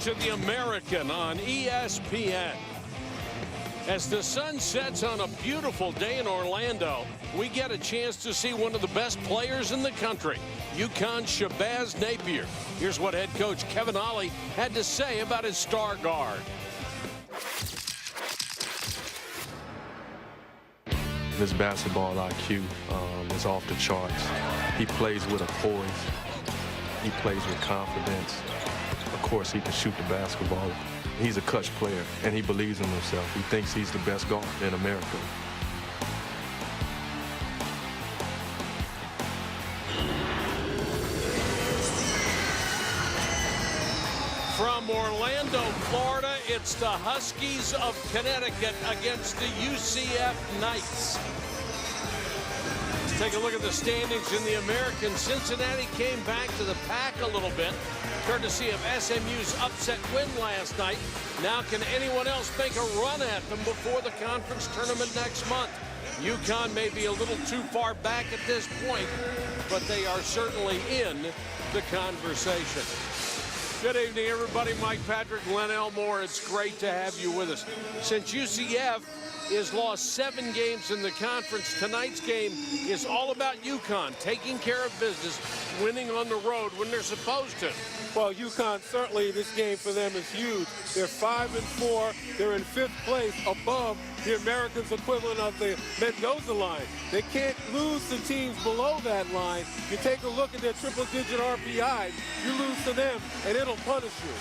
to the American on ESPN. As the sun sets on a beautiful day in Orlando, we get a chance to see one of the best players in the country, UConn's Shabazz Napier. Here's what head coach Kevin Ollie had to say about his star guard. His basketball IQ is off the charts. He plays with a poise. He plays with confidence. Of course, he can shoot the basketball. He's a clutch player, and he believes in himself. He thinks he's the best guard in America. From Orlando, Florida, it's the Huskies of Connecticut against the UCF Knights. Let's take a look at the standings in the American. Cincinnati came back to the pack a little bit, courtesy of SMU's upset win last night. Now can anyone else make a run at them before the conference tournament next month? UConn may be a little too far back at this point, but they are certainly in the conversation. Good evening, everybody. Mike Patrick, Len Elmore. It's great to have you with us. Since UCF has lost 7 games in the conference, tonight's game is all about UConn taking care of business, winning on the road when they're supposed to. Well, UConn, certainly this game for them is huge. They're 5-4. They're in 5th place above the Americans' equivalent of the Mendoza line. They can't lose to teams below that line. You take a look at their triple-digit RPIs, you lose to them, and it'll punish you.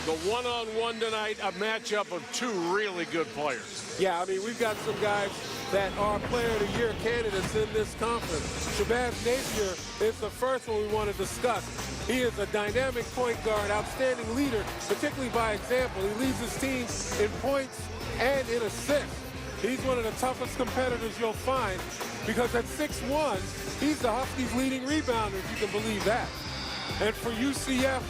The one-on-one tonight, a matchup of 2 really good players. Yeah, I mean, we've got some guys that are Player of the Year candidates in this conference. Shabazz Napier is the first one we want to discuss. He is a dynamic point guard, outstanding leader, particularly by example. He leads his team in points and in assists. He's one of the toughest competitors you'll find because at 6'1", he's the Huskies' leading rebounder, if you can believe that. And for UCF,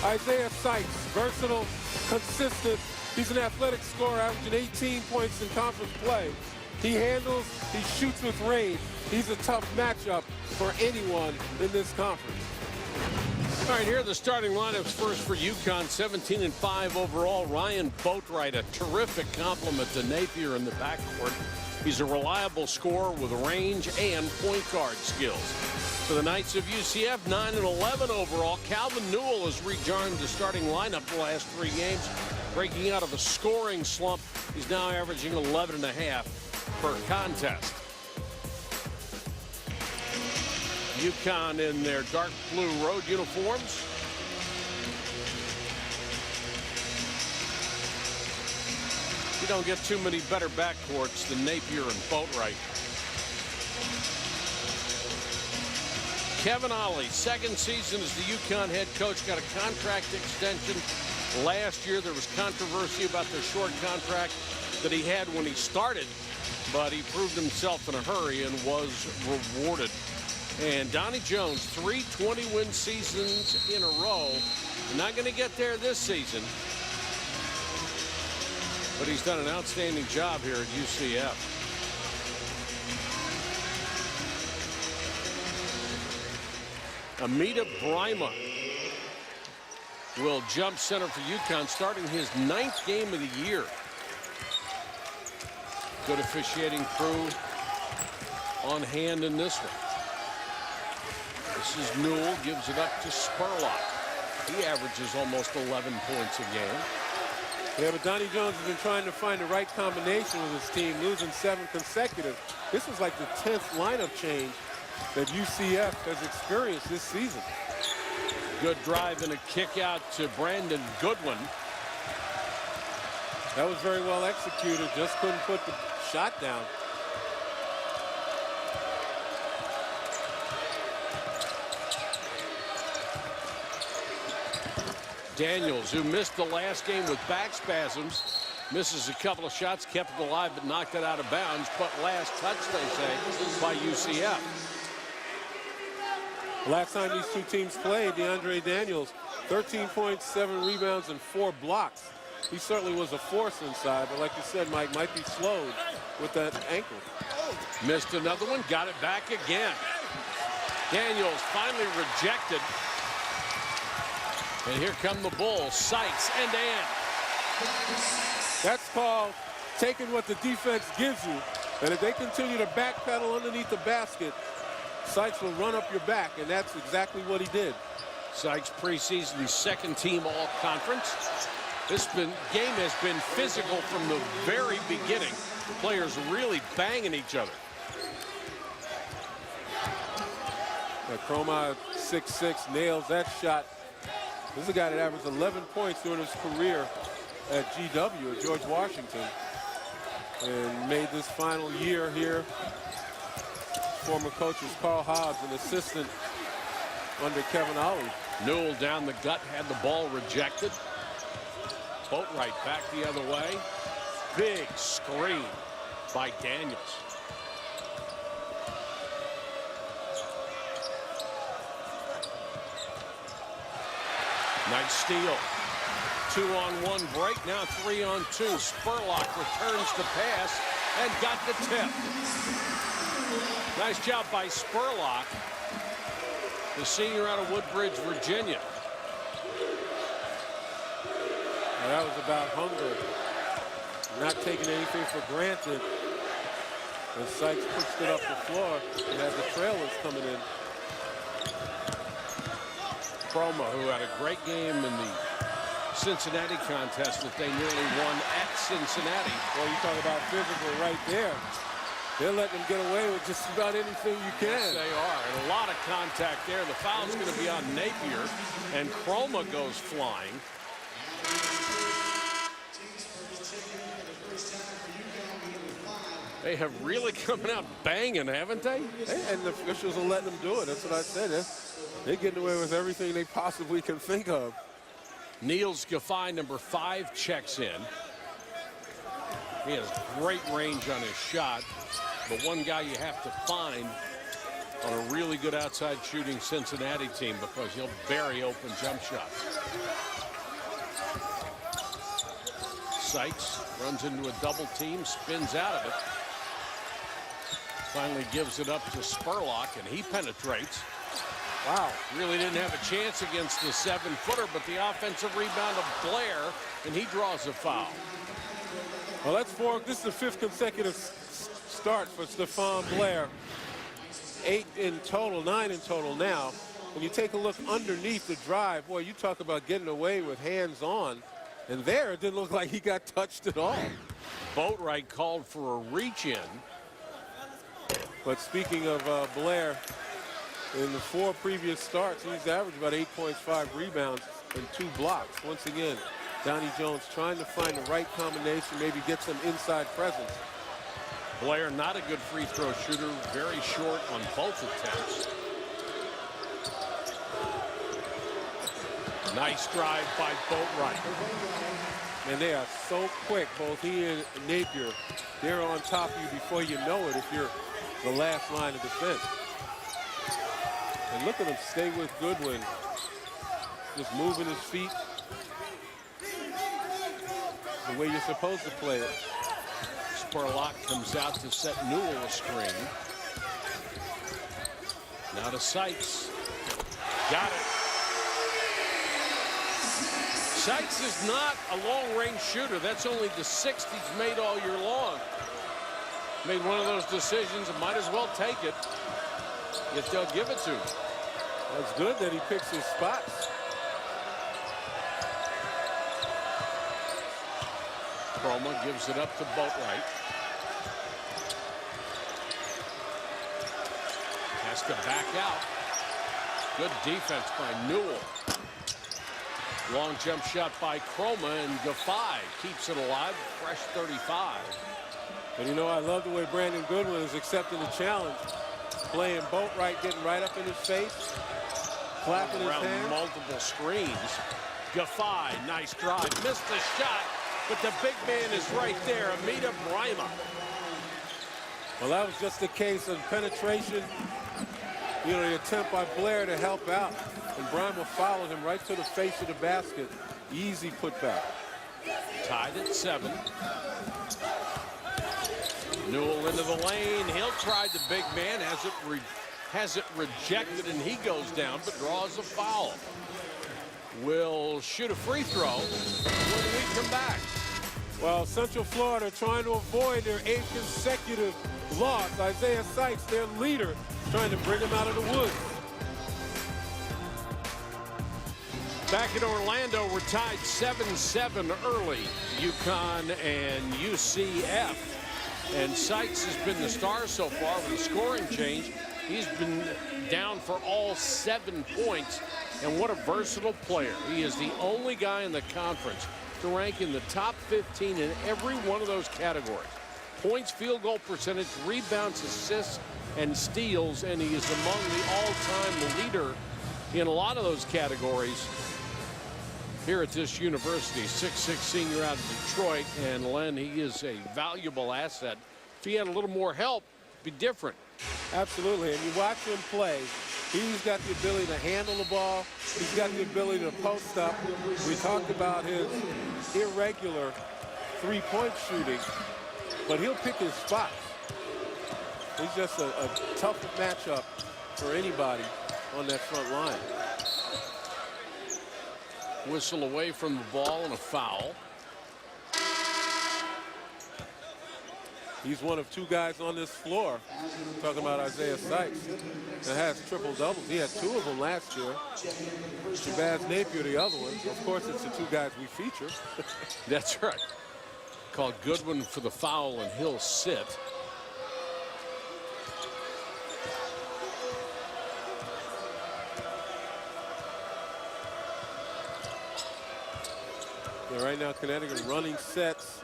Isaiah Sykes, versatile, consistent. He's an athletic scorer, averaging 18 points in conference play. He handles, he shoots with range. He's a tough matchup for anyone in this conference. All right, here are the starting lineups. First for UConn, 17-5 overall. Ryan Boatwright, a terrific compliment to Napier in the backcourt. He's a reliable scorer with range and point guard skills. For the Knights of UCF, 9-11 overall. Calvin Newell has rejoined the starting lineup the last 3 games, breaking out of a scoring slump. He's now averaging 11.5 per contest. UConn in their dark blue road uniforms. You don't get too many better backcourts than Napier and Boatwright. Kevin Ollie, 2nd season as the UConn head coach, got a contract extension. Last year there was controversy about the short contract that he had when he started, but he proved himself in a hurry and was rewarded. And Donnie Jones, 3 20-win seasons in a row. Not going to get there this season, but he's done an outstanding job here at UCF. Amita Brima will jump center for UConn, starting his 9th game of the year. Good officiating crew on hand in this one. This is Newell, gives it up to Spurlock. He averages almost 11 points a game. Yeah, but Donnie Jones has been trying to find the right combination with his team, losing 7 consecutive. This was like the 10th lineup change that UCF has experienced this season. Good drive and a kick out to Brandon Goodwin. That was very well executed, just couldn't put the shot down. Daniels, who missed the last game with back spasms, misses a couple of shots, kept it alive, but knocked it out of bounds. But last touch, they say, by UCF. Last time these 2 teams played, DeAndre Daniels, 13 points, 7 rebounds, and 4 blocks. He certainly was a force inside, but like you said, Mike, might be slowed with that ankle. Missed another one, got it back again. Daniels finally rejected. And here come the Bulls. Sykes and Dan. That's called taking what the defense gives you. And if they continue to backpedal underneath the basket, Sykes will run up your back, and that's exactly what he did. Sykes preseason second team all-conference. This game has been physical from the very beginning. The players really banging each other. Chroma, 6'6", nails that shot. This is a guy that averaged 11 points during his career at GW, at George Washington, and made this final year here. Former coaches Carl Hobbs, an assistant under Kevin Ollie. Newell down the gut, had the ball rejected. Boatwright back the other way. Big screen by Daniels. Nice steal. 2-on-1 break, now 3-on-2. Spurlock returns the pass and got the tip. Nice job by Spurlock, the senior out of Woodbridge, Virginia. Well, that was about hunger, not taking anything for granted. And Sykes pushed it up the floor and had the trailers coming in. Chroma, who had a great game in the Cincinnati contest that they nearly won at Cincinnati. Well, you talk about physical right there. They're letting them get away with just about anything you can. Yes, they are. And a lot of contact there. The foul's going to be on Napier, and Chroma goes flying. They have really come out banging, haven't they? And the officials are letting them do it. That's what I said. They're getting away with everything they possibly can think of. Niels Gaffey, number 5, checks in. He has great range on his shot, but one guy you have to find on a really good outside shooting Cincinnati team, because he'll bury open jump shots. Sykes runs into a double team, spins out of it. Finally gives it up to Spurlock, and he penetrates. Wow, really didn't have a chance against the 7-footer, but the offensive rebound of Blair, and he draws a foul. Well, this is the 5th consecutive start for Stephon Blair. 8 in total, 9 in total now. When you take a look underneath the drive, boy, you talk about getting away with hands on. And there, it didn't look like he got touched at all. Boatwright called for a reach-in. But speaking of Blair, in the 4 previous starts, he's averaged about 8 points, 5 rebounds, and 2 blocks. Once again, Donnie Jones trying to find the right combination, maybe get some inside presence. Blair, not a good free throw shooter, very short on both attempts. Nice drive by Boatwright. And they are so quick, both he and Napier. They're on top of you before you know it if you're the last line of defense. And look at him stay with Goodwin. Just moving his feet the way you're supposed to play it. Spurlock comes out to set Newell a screen. Now to Sykes. Got it. Sykes is not a long-range shooter. That's only the 6th he's made all year long. Made one of those decisions and might as well take it if they'll give it to him. It's good that he picks his spots. Chroma gives it up to Boatwright. Has to back out. Good defense by Newell. Long jump shot by Chroma, and Gaffey keeps it alive. Fresh 35. And you know, I love the way Brandon Goodwin is accepting the challenge. Playing Boatwright, getting right up in his face, clapping his hands. Multiple screens. Gaffey, nice drive. Missed the shot, but the big man is right there. Amita Brima. Well, that was just a case of penetration. You know, the attempt by Blair to help out. And Brima followed him right to the face of the basket. Easy putback. Tied at 7. Newell into the lane. He'll try the big man. Has it rejected, and he goes down, but draws a foul. will shoot a free throw when we come back. Well, Central Florida trying to avoid their 8th consecutive loss. Isaiah Sykes, their leader, trying to bring them out of the woods. Back in Orlando, we're tied 7-7 early. UConn and UCF. And Sykes has been the star so far with a scoring change. He's been down for all 7 points. And what a versatile player. He is the only guy in the conference to rank in the top 15 in every one of those categories. Points, field goal percentage, rebounds, assists, and steals. And he is among the all-time leader in a lot of those categories here at this university. 6'6" senior out of Detroit. And Len, he is a valuable asset. If he had a little more help, it'd be different. Absolutely. And you watch him play. He's got the ability to handle the ball. He's got the ability to post up. We talked about his irregular three-point shooting, but he'll pick his spots. He's just a tough matchup for anybody on that front line. Whistle away from the ball and a foul. He's one of 2 guys on this floor, talking about Isaiah Sykes, that has triple-doubles. He had 2 of them last year. Shabazz Napier, the other one. Of course, it's the 2 guys we feature. That's right. Called Goodwin for the foul, and he'll sit. Yeah, right now, Connecticut running sets,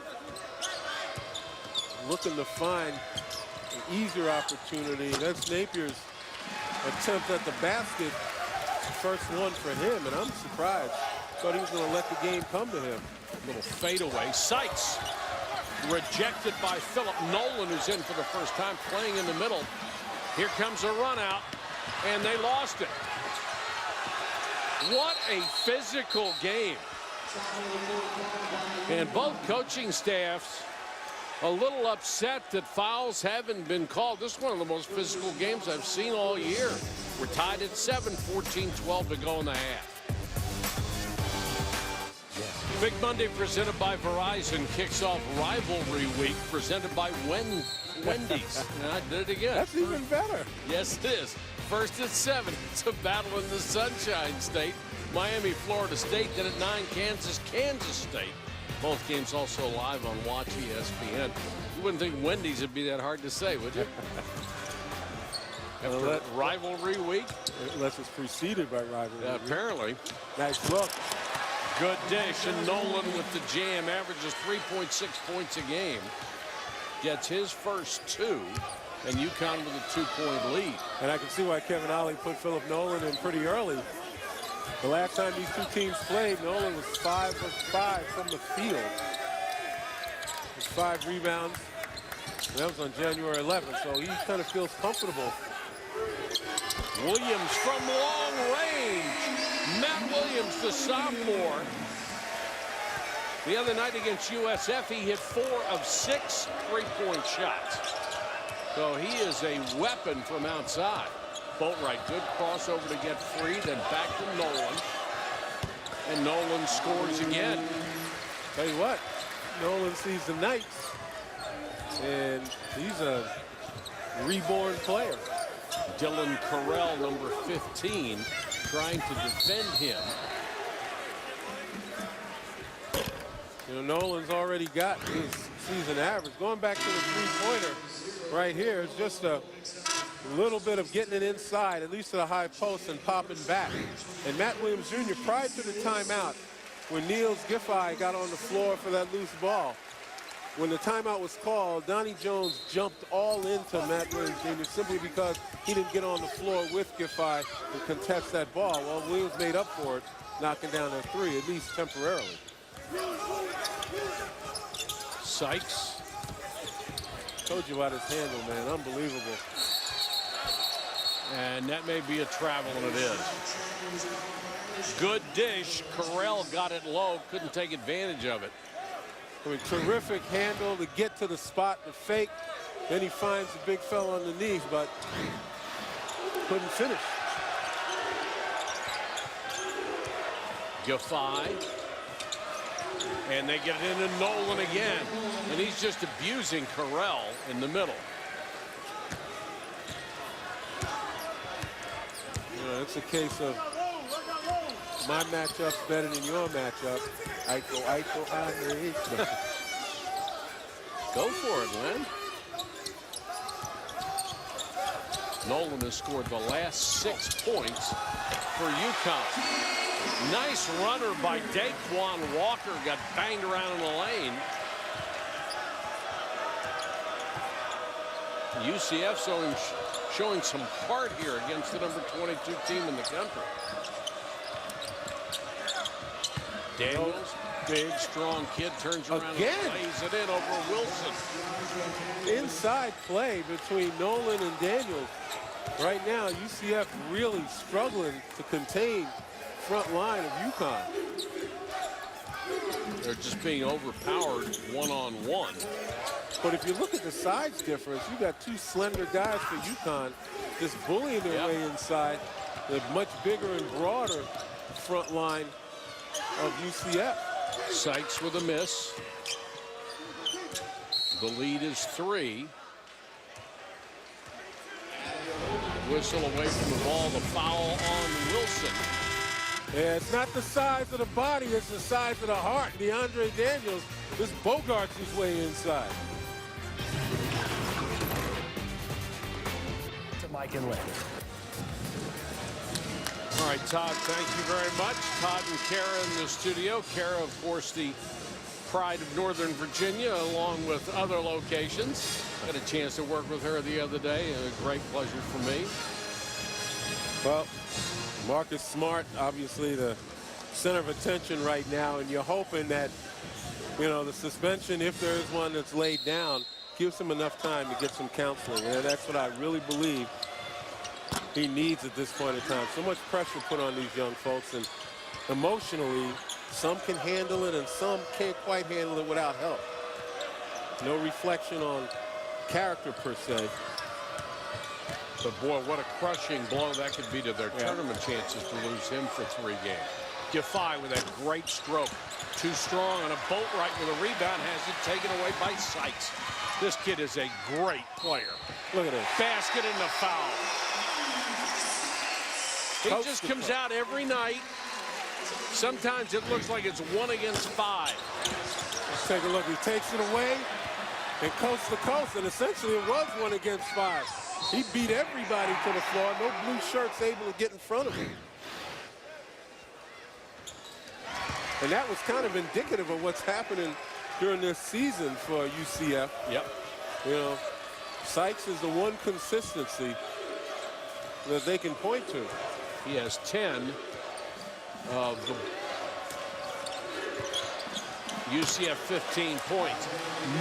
looking to find an easier opportunity. That's Napier's attempt at the basket. First one for him, and I'm surprised. Thought he was going to let the game come to him. Little fadeaway. Sykes rejected by Philip Nolan, who's in for the first time, playing in the middle. Here comes a run out, and they lost it. What a physical game. And both coaching staffs a little upset that fouls haven't been called. This is one of the most physical games I've seen all year. We're tied at 7, 14-12 to go in the half. Big Monday presented by Verizon kicks off rivalry week presented by Wendy's. And I did it again. That's even better. Yes, it is. First at 7. It's a battle in the Sunshine State. Miami, Florida State. Then at 9, Kansas, Kansas State. Both games also live on Watch ESPN. You wouldn't think Wendy's would be that hard to say, would you? After rivalry week? Unless it's preceded by rivalry week. Apparently. Nice look. Good dish, and Nolan with the jam averages 3.6 points a game. Gets his first 2, and UConn with a 2-point lead. And I can see why Kevin Ollie put Philip Nolan in pretty early. The last time these 2 teams played, Nolan was 5 of 5 from the field. With 5 rebounds. That was on January 11th, so he kind of feels comfortable. Williams from long range. Matt Williams, the sophomore. The other night against USF, he hit 4 of 6 3-point shots. So he is a weapon from outside. Boatwright, good crossover to get free, then back to Nolan. And Nolan scores again. Tell you what, Nolan sees the Knights, and he's a reborn player. Dylan Carell, number 15, trying to defend him. You know, Nolan's already got his season average. Going back to the three-pointer right here, it's just a little bit of getting it inside, at least to the high post, and popping back. And Matt Williams Jr., prior to the timeout, when Niels Giffey got on the floor for that loose ball, when the timeout was called, Donnie Jones jumped all into Matt Williams Jr. simply because he didn't get on the floor with Giffey and contest that ball. Well, Williams made up for it, knocking down a 3, at least temporarily. Sykes. Told you about his handle, man. Unbelievable. And that may be a travel, and it is. Good dish. Carell got it low, couldn't take advantage of it. I mean, terrific handle to get to the spot, to fake. Then he finds the big fella underneath, but couldn't finish. Giffey. And they get it into Nolan again. And he's just abusing Carell in the middle. It's a case of my matchup's better than your matchup. Go for it, Lynn. Nolan has scored the last 6 points for UConn. Nice runner by Daquan Walker. Got banged around in the lane. UCF showing some heart here against the number 22 team in the country. Daniels, big, strong kid, turns around again and plays it in over Wilson. Inside play between Nolan and Daniels. Right now, UCF really struggling to contain front line of UConn. They're just being overpowered one-on-one. But if you look at the size difference, you got two slender guys for UConn just bullying their way inside the much bigger and broader front line of UCF. Sykes with a miss. The lead is 3. Whistle away from the ball. The foul on Wilson. Yeah, it's not the size of the body, it's the size of the heart. DeAndre Daniels just bogarts his way inside. To Mike and Lynn. All right, Todd, thank you very much. Todd and Kara in the studio. Kara, of course, the pride of Northern Virginia, along with other locations. Had a chance to work with her the other day. A great pleasure for me. Well, Marcus Smart, obviously the center of attention right now, and you're hoping that, you know, the suspension, if there is one that's laid down, gives him enough time to get some counseling. And that's what I really believe he needs at this point in time. So much pressure put on these young folks, and emotionally, some can handle it and some can't quite handle it without help. No reflection on character per se. But boy, what a crushing blow that could be to their tournament chances to lose him for 3 games. Giffey with a great stroke. Too strong on a boat right with a rebound, has it taken away by Sykes. This kid is a great player. Look at this. Basket and the foul. He just comes out every night. Sometimes it looks like it's 1 against 5. Let's take a look. He takes it away and coast to coast, and essentially it was 1 against 5. He beat everybody to the floor. No blue shirts able to get in front of him. And that was kind of indicative of what's happening during this season for UCF. Yep. You know, Sykes is the one consistency that they can point to. He has 10 of the UCF 15 points.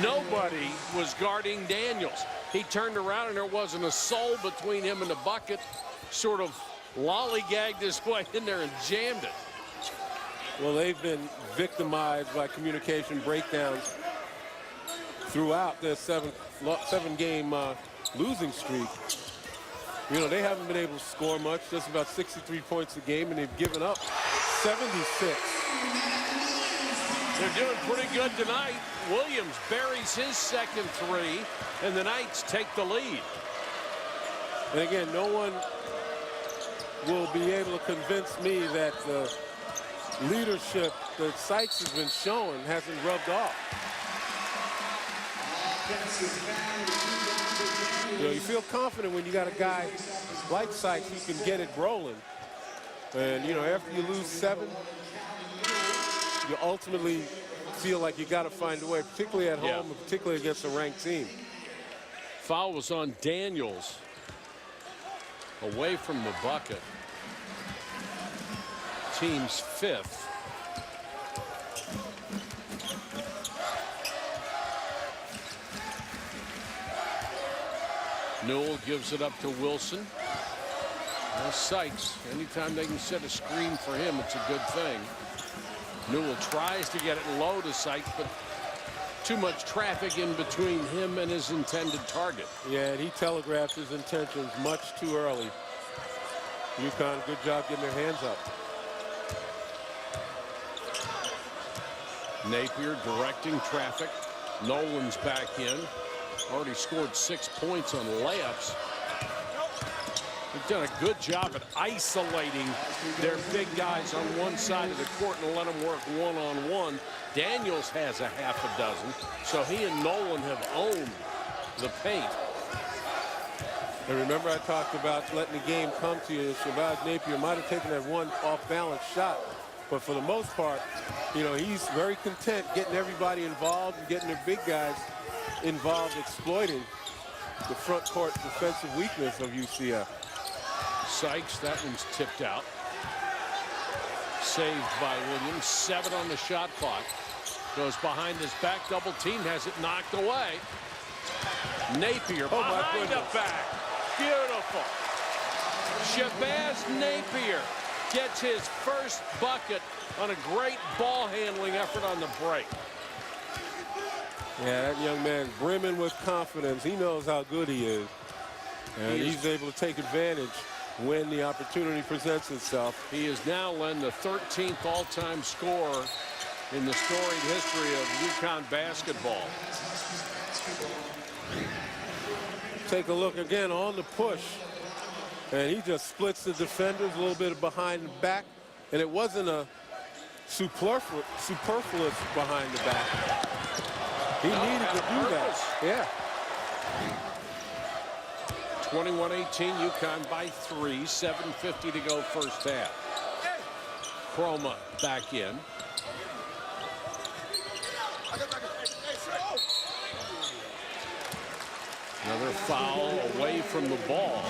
Nobody was guarding Daniels. He turned around and there wasn't a soul between him and the bucket. Sort of lollygagged his way in there and jammed it. Well, they've been victimized by communication breakdowns throughout their seven-game losing streak. You know, they haven't been able to score much, just about 63 points a game, and they've given up 76. They're doing pretty good tonight. Williams buries his second 3, and the Knights take the lead. And again, no one will be able to convince me that the leadership that Sykes has been showing hasn't rubbed off. You know, you feel confident when you got a guy like Sykes who can get it rolling. And, you know, after you lose 7, you ultimately feel like you got to find a way, particularly at home, and particularly against a ranked team. Foul was on Daniels. Away from the bucket. Team's 5th. Newell gives it up to Wilson. Now Sykes, anytime they can set a screen for him, it's a good thing. Newell tries to get it low to Sykes, but too much traffic in between him and his intended target. Yeah, and he telegraphed his intentions much too early. UConn, good job getting their hands up. Napier directing traffic. Nolan's back in. Already scored 6 points on layups. They've done a good job at isolating their big guys on one side of the court and let them work one-on-one. Daniels has a half a dozen, so he and Nolan have owned the paint. And remember, I talked about letting the game come to you. Shabazz Napier might have taken that one off-balance shot, but for the most part, you know, he's very content getting everybody involved and getting their big guys involved, exploiting the front court defensive weakness of UCF. Sykes, that one's tipped out. Saved by Williams. 7 on the shot clock. Goes behind his back, double team, has it knocked away. Napier behind the back. Beautiful. Shabazz Napier gets his first bucket on a great ball handling effort on the break. Yeah, that young man brimming with confidence. He knows how good he is. And he's able to take advantage when the opportunity presents itself. He is now Len, the 13th all-time scorer in the storied history of UConn basketball. Take a look again on the push. And he just splits the defenders, a little bit behind the back. And it wasn't a superfluous behind the back. He needed to do that. Yeah. 21-18, UConn by 3, 7:50 to go first half. Chroma back in. Another foul away from the ball.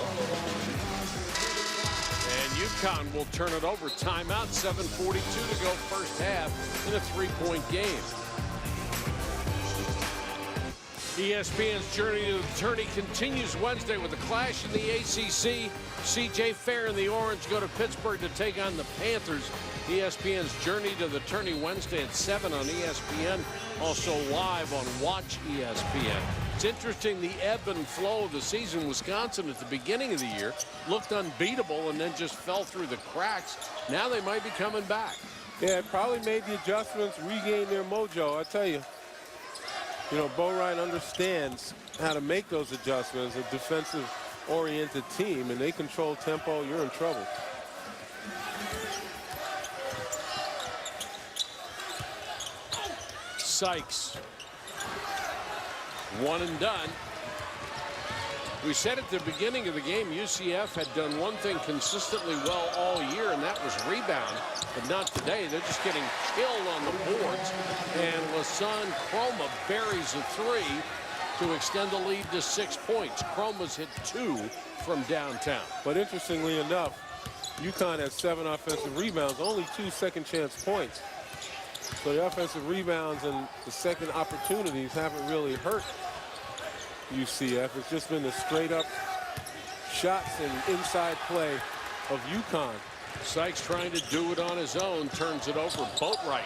And UConn will turn it over. Timeout, 7:42 to go first half in a 3-point game. ESPN's journey to the tourney continues Wednesday with a clash in the ACC. CJ Fair and the Orange go to Pittsburgh to take on the Panthers. ESPN's journey to the tourney Wednesday at 7 on ESPN. Also live on Watch ESPN. It's interesting, the ebb and flow of the season. Wisconsin at the beginning of the year looked unbeatable and then just fell through the cracks. Now they might be coming back. Yeah, probably made the adjustments, regained their mojo. I tell you. You know, Bo Ryan understands how to make those adjustments. A defensive-oriented team, and they control tempo. You're in trouble. Sykes. One and done. We said at the beginning of the game, UCF had done one thing consistently well all year, and that was rebound. But not today. They're just getting killed on the boards. And Lasan Chroma buries a 3 to extend the lead to 6 points. Chroma's hit 2 from downtown. But interestingly enough, UConn has 7 offensive rebounds, only 2 second-chance points. So the offensive rebounds and the second opportunities haven't really hurt UCF. It's just been the straight-up shots and inside play of UConn. Sykes trying to do it on his own, turns it over. Boatwright,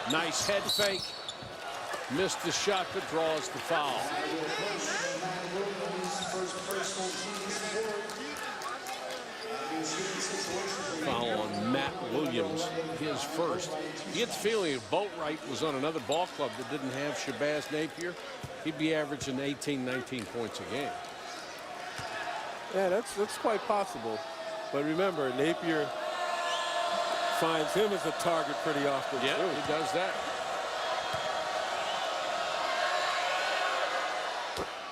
nice head fake. Missed the shot, but draws the foul. Foul on Matt Williams, his first. You get the feeling if Boatwright was on another ball club that didn't have Shabazz Napier, he'd be averaging 18, 19 points a game. Yeah, that's quite possible. But remember, Napier finds him as a target pretty often. Yeah, he does that.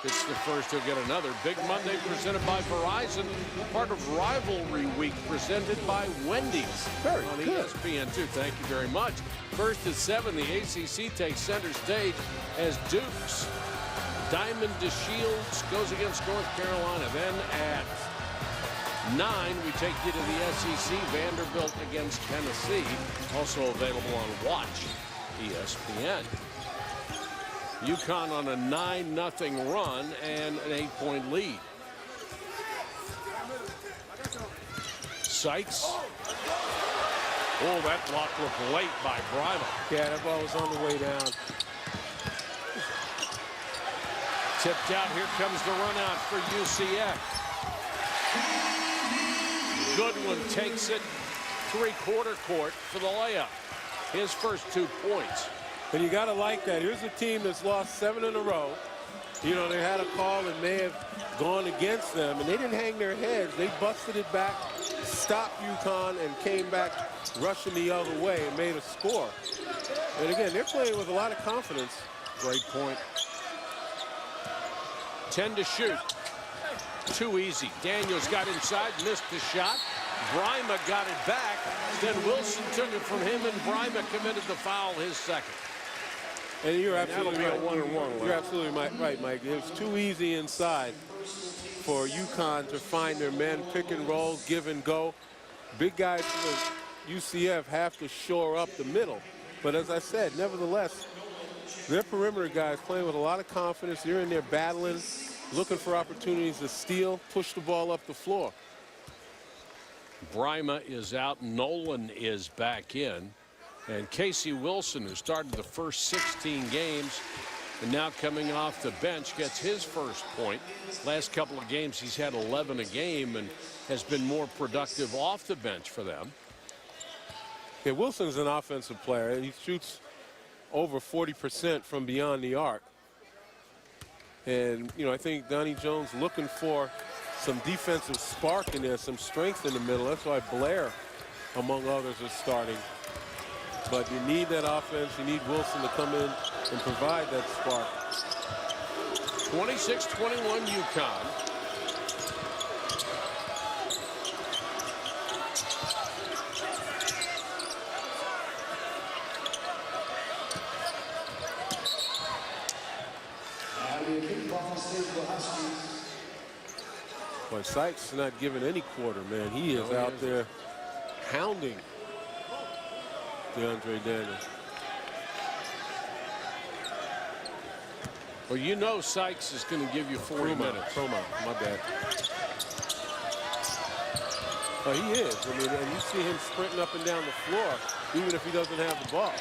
It's the first, he'll get another. Big Monday presented by Verizon, part of Rivalry Week presented by Wendy's. Very on good. ESPN2. Thank you very much. First at 7, the ACC takes center stage as Duke's Diamond DeShields goes against North Carolina. Then at 9, we take you to the SEC, Vanderbilt against Tennessee. Also available on Watch ESPN. UConn on a 9-0 run and an 8-point lead. Sykes. Oh, that block looked late by Bridle. Yeah, that ball was on the way down. Tipped out. Here comes the run out for UCF. Goodwin takes it 3/4 court for the layup. His first 2 points. And you got to like that. Here's a team that's lost 7 in a row. You know, they had a call that may have gone against them, and they didn't hang their heads. They busted it back, stopped UConn, and came back rushing the other way and made a score. And again, they're playing with a lot of confidence. Great point. 10 to shoot. Too easy. Daniels got inside, missed the shot. Bryma got it back. Then Wilson took it from him, and Bryma committed the foul, his second. And you're absolutely right. 1-1. You're absolutely right, Mike. It was too easy inside for UConn to find their men, pick and roll, give and go. Big guys for UCF have to shore up the middle. But as I said, nevertheless, their perimeter guys playing with a lot of confidence. They're in there battling, looking for opportunities to steal, push the ball up the floor. Bryma is out. Nolan is back in. And Casey Wilson, who started the first 16 games and now coming off the bench, gets his first point. Last couple of games, he's had 11 a game and has been more productive off the bench for them. Yeah, Wilson's an offensive player. He shoots over 40% from beyond the arc. And, you know, I think Donnie Jones looking for some defensive spark in there, some strength in the middle. That's why Blair, among others, is starting. But you need that offense. You need Wilson to come in and provide that spark. 26-21 UConn. But Sykes not giving any quarter, man. He is out there hounding DeAndre Daniels. Well, you know Sykes is going to give you 40 minutes. Promo, my bad. Oh, he is. I mean, and you see him sprinting up and down the floor, even if he doesn't have the ball.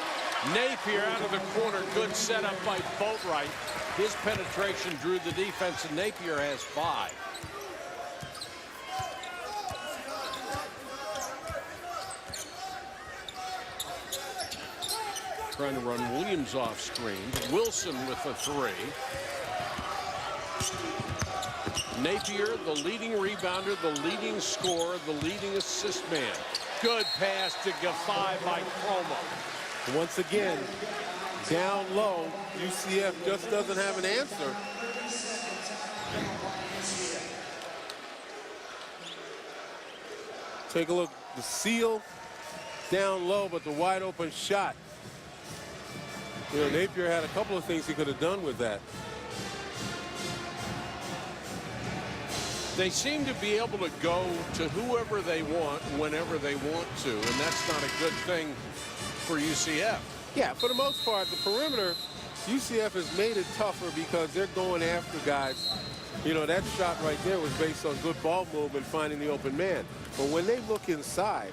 Napier out of the corner. Good setup by Boatwright. His penetration drew the defense, and Napier has 5. Trying to run Williams off screen. Wilson with a 3. Napier, the leading rebounder, the leading scorer, the leading assist man. Good pass to Gaffai by Chromo. Once again, down low, UCF just doesn't have an answer. Take a look. The seal down low, but the wide open shot. You know, Napier had a couple of things he could have done with that. They seem to be able to go to whoever they want, whenever they want to, and that's not a good thing for UCF. Yeah, for the most part, the perimeter, UCF has made it tougher because they're going after guys. You know, that shot right there was based on good ball movement, finding the open man. But when they look inside,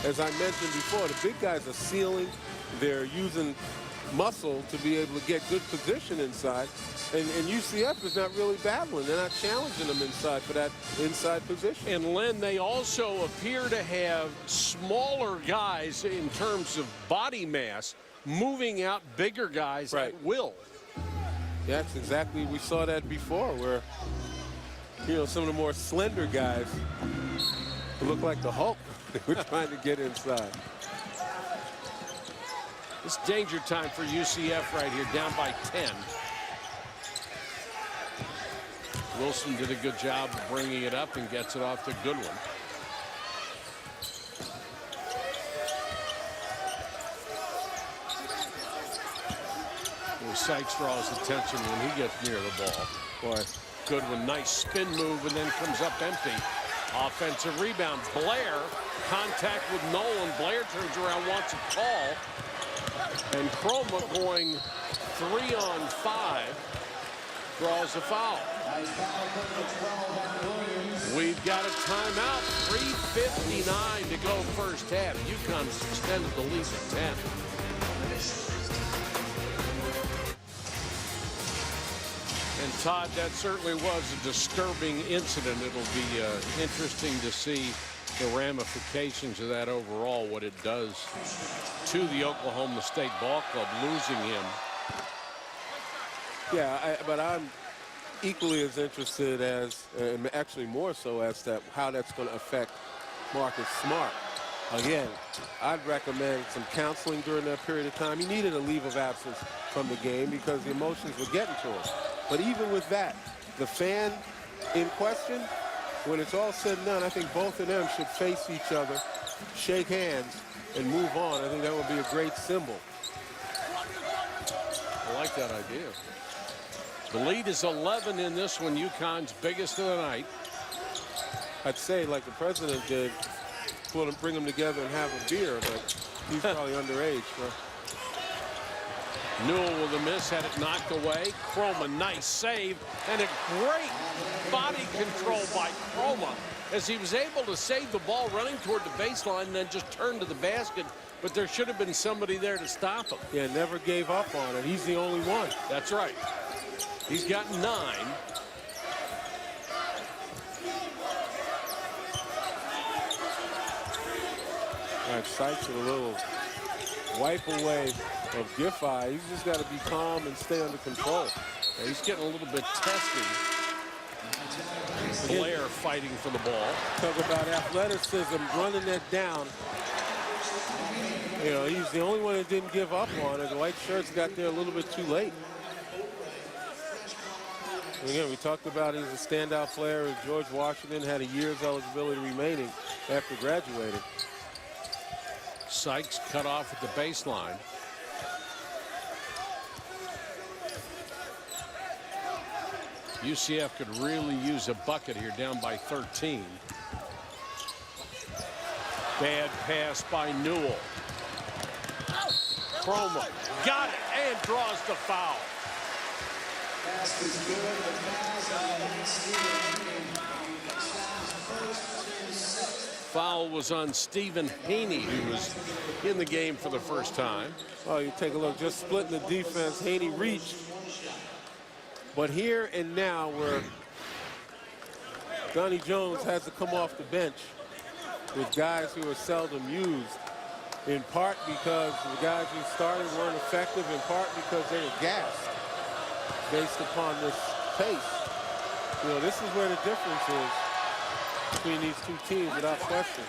as I mentioned before, the big guys are sealing. They're using muscle to be able to get good position inside, and UCF is not really battling. They're not challenging them inside for that inside position. And Len, they also appear to have smaller guys in terms of body mass moving out bigger guys at will. Yeah, that's exactly, we saw that before, where, you know, some of the more slender guys who look like the Hulk, they were trying to get inside. It's danger time for UCF right here, down by 10. Wilson did a good job of bringing it up and gets it off to Goodwin. Sykes draws attention when he gets near the ball. Boy, Goodwin, nice spin move, and then comes up empty. Offensive rebound. Blair, contact with Nolan. Blair turns around, wants a call. And Chroma going 3 on 5, draws a foul. We've got a timeout. 3:59 to go first half. UConn's extended the lead to 10. And Todd, that certainly was a disturbing incident. It'll be interesting to see the ramifications of that overall, what it does to the Oklahoma State ball club, losing him. Yeah, but I'm equally as interested as, and actually more so, as to how that's going to affect Marcus Smart. Again, I'd recommend some counseling during that period of time. He needed a leave of absence from the game because the emotions were getting to him. But even with that, the fan in question, when it's all said and done, I think both of them should face each other, shake hands, and move on. I think that would be a great symbol. I like that idea. The lead is 11 in this one, UConn's biggest of the night. I'd say, like the president did, bring them together and have a beer, but he's probably underage. Newell with a miss, had it knocked away. Chroma, nice save, and a great body control by Chroma as he was able to save the ball running toward the baseline and then just turn to the basket, but there should have been somebody there to stop him. Yeah, never gave up on it. He's the only one. That's right. He's got 9. All right, Sykes with a little wipe away of Giffey. He's just got to be calm and stay under control. Yeah, he's getting a little bit testy. Blair fighting for the ball. Talk about athleticism, running that down. You know, he's the only one that didn't give up on it. The white shirts got there a little bit too late. And again, we talked about he's a standout player. George Washington had a year's eligibility remaining after graduating. Sykes cut off at the baseline. UCF could really use a bucket here, down by 13. Bad pass by Newell. Chroma got it and draws the foul. Foul was on Stephen Haney, who was in the game for the first time. Oh, you take a look, just splitting the defense. Haney reached. But here and now, where Donnie Jones has to come off the bench with guys who are seldom used, in part because the guys who started weren't effective, in part because they were gassed based upon this pace. You know, this is where the difference is between these two teams, without question.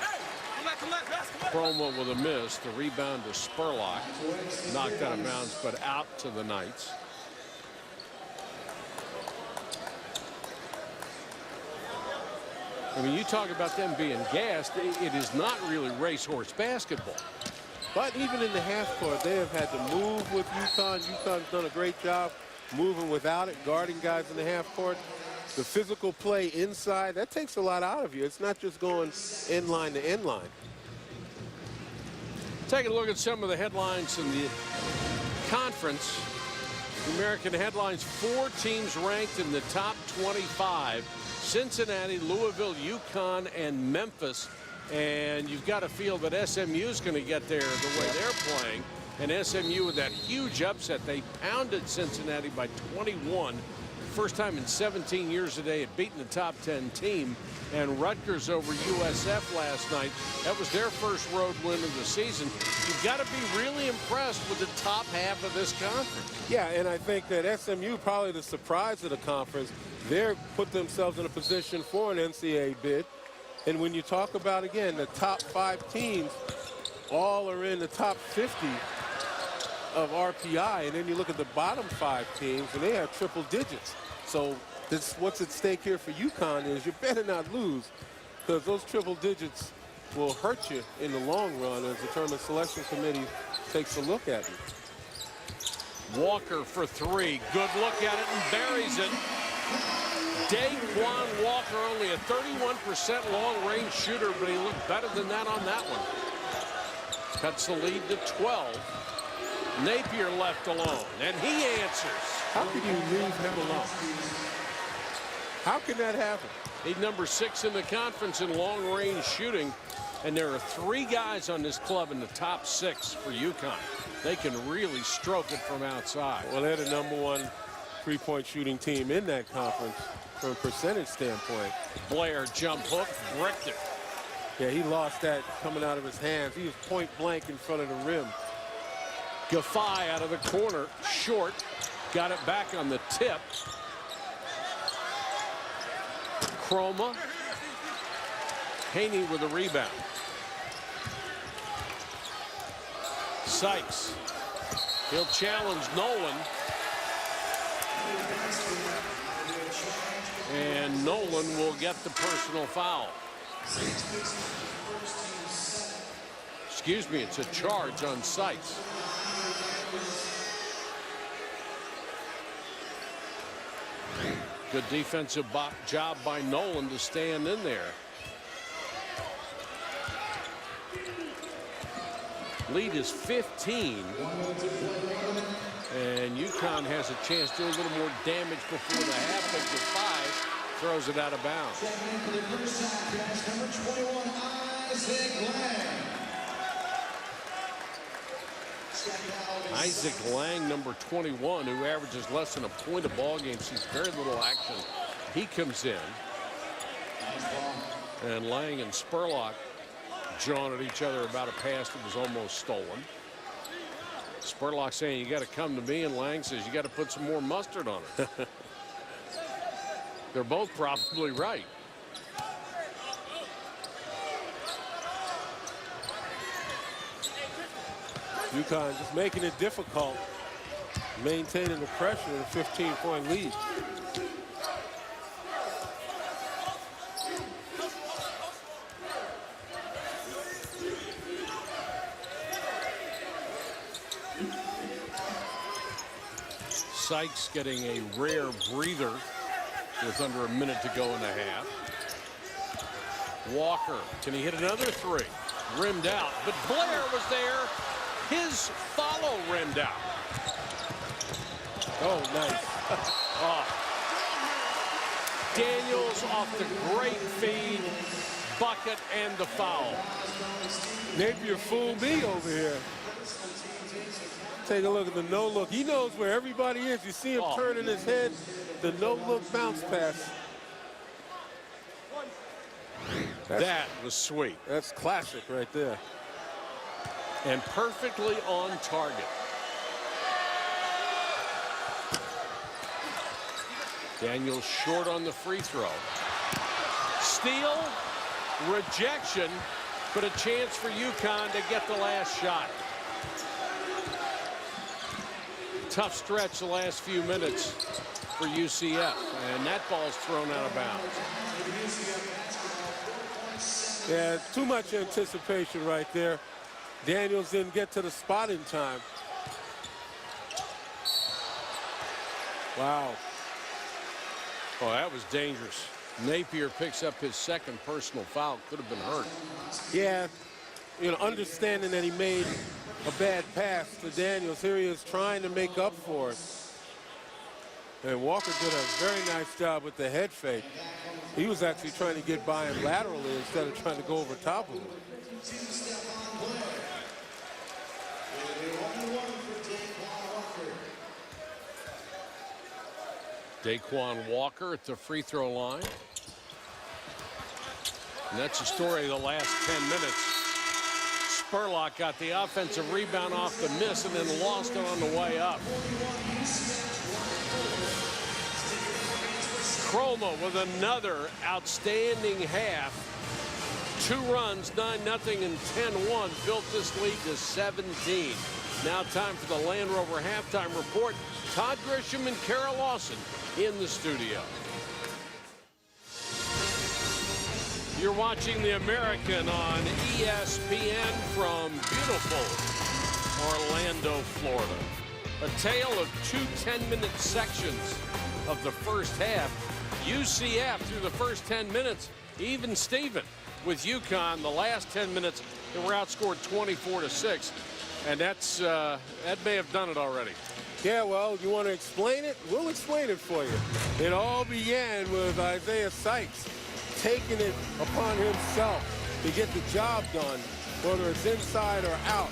Chroma with a miss. The rebound to Spurlock. Knocked out of bounds, but out to the Knights. I mean, you talk about them being gassed. It is not really racehorse basketball. But even in the half court, they have had to move with UConn. UConn's done a great job moving without it, guarding guys in the half court. The physical play inside, that takes a lot out of you. It's not just going end line to end line. Take a look at some of the headlines in the conference. The American headlines, 4 teams ranked in the top 25. Cincinnati, Louisville, UConn, and Memphis. And you've got to feel that SMU is going to get there the way they're playing. And SMU with that huge upset. They pounded Cincinnati by 21. First time in 17 years that they had beaten the top 10 team. And Rutgers over USF last night. That was their first road win of the season. You've got to be really impressed with the top half of this conference. Yeah, and I think that SMU, probably the surprise of the conference, they're put themselves in a position for an NCAA bid. And when you talk about, again, the top 5 teams, all are in the top 50 of RPI. And then you look at the bottom 5 teams, and they have triple digits. So what's at stake here for UConn is you better not lose, because those triple digits will hurt you in the long run as the tournament selection committee takes a look at you. Walker for 3. Good look at it and buries it. Daquan Walker, only a 31% long-range shooter, but he looked better than that on that one. Cuts the lead to 12. Napier left alone, and he answers. How can you leave him alone? How can that happen? He's number 6 in the conference in long-range shooting, and there are 3 guys on this club in the top 6 for UConn. They can really stroke it from outside. Well, they're the #1 3-point shooting team in that conference from a percentage standpoint. Blair jump hook, bricked it. Yeah, he lost that coming out of his hands. He was point blank in front of the rim. Gaffey out of the corner, short. Got it back on the tip. Chroma. Haney with a rebound. Sykes. He'll challenge Nolan. And Nolan will get the personal foul. Excuse me, it's a charge on Sykes. Good defensive job by Nolan to stand in there. Lead is 15. And UConn has a chance to do a little more damage before the half, but Gaffey throws it out of bounds. Isaac Lang, number 21, who averages less than a point a ball game, sees very little action. He comes in. And Lang and Spurlock jawing at each other about a pass that was almost stolen. Spurlock saying, you got to come to me, and Lang says, you got to put some more mustard on it. They're both probably right. UConn just making it difficult, maintaining the pressure in a 15-point lead. Sykes getting a rare breather with under a minute to go in the half. Walker, can he hit another three? Rimmed out, but Blair was there. His follow rimmed out. Oh, nice. Daniels off the great feed, bucket, and the foul. Napier fooled me over here. Take a look at the no-look. He knows where everybody is. You see him turning his head. The no-look bounce pass. That was sweet. That's classic right there. And perfectly on target. Daniels short on the free throw. Steal, rejection, but a chance for UConn to get the last shot. Tough stretch the last few minutes for UCF, and that ball's thrown out of bounds. Yeah, too much anticipation right there. Daniels didn't get to the spot in time. Wow. Oh, that was dangerous. Napier picks up his second personal foul. Could have been hurt. Yeah, you know, understanding that he made a bad pass to Daniels. Here he is trying to make up for it. And Walker did a very nice job with the head fake. He was actually trying to get by him laterally instead of trying to go over top of him. Daquan Walker at the free throw line. And that's the story of the last 10 minutes. Spurlock got the offensive rebound off the miss and then lost it on the way up. Chroma with another outstanding half. 2 runs, 9-0 and 10-1, built this lead to 17. Now time for the Land Rover halftime report. Todd Grisham and Kara Lawson in the studio. You're watching The American on ESPN from beautiful Orlando, Florida. A tale of 2 10-minute sections of the first half. UCF through the first 10 minutes, even Steven with UConn. The last 10 minutes, they were outscored 24-6. And that's that may have done it already. Yeah, well, you want to explain it? We'll explain it for you. It all began with Isaiah Sykes taking it upon himself to get the job done, whether it's inside or out.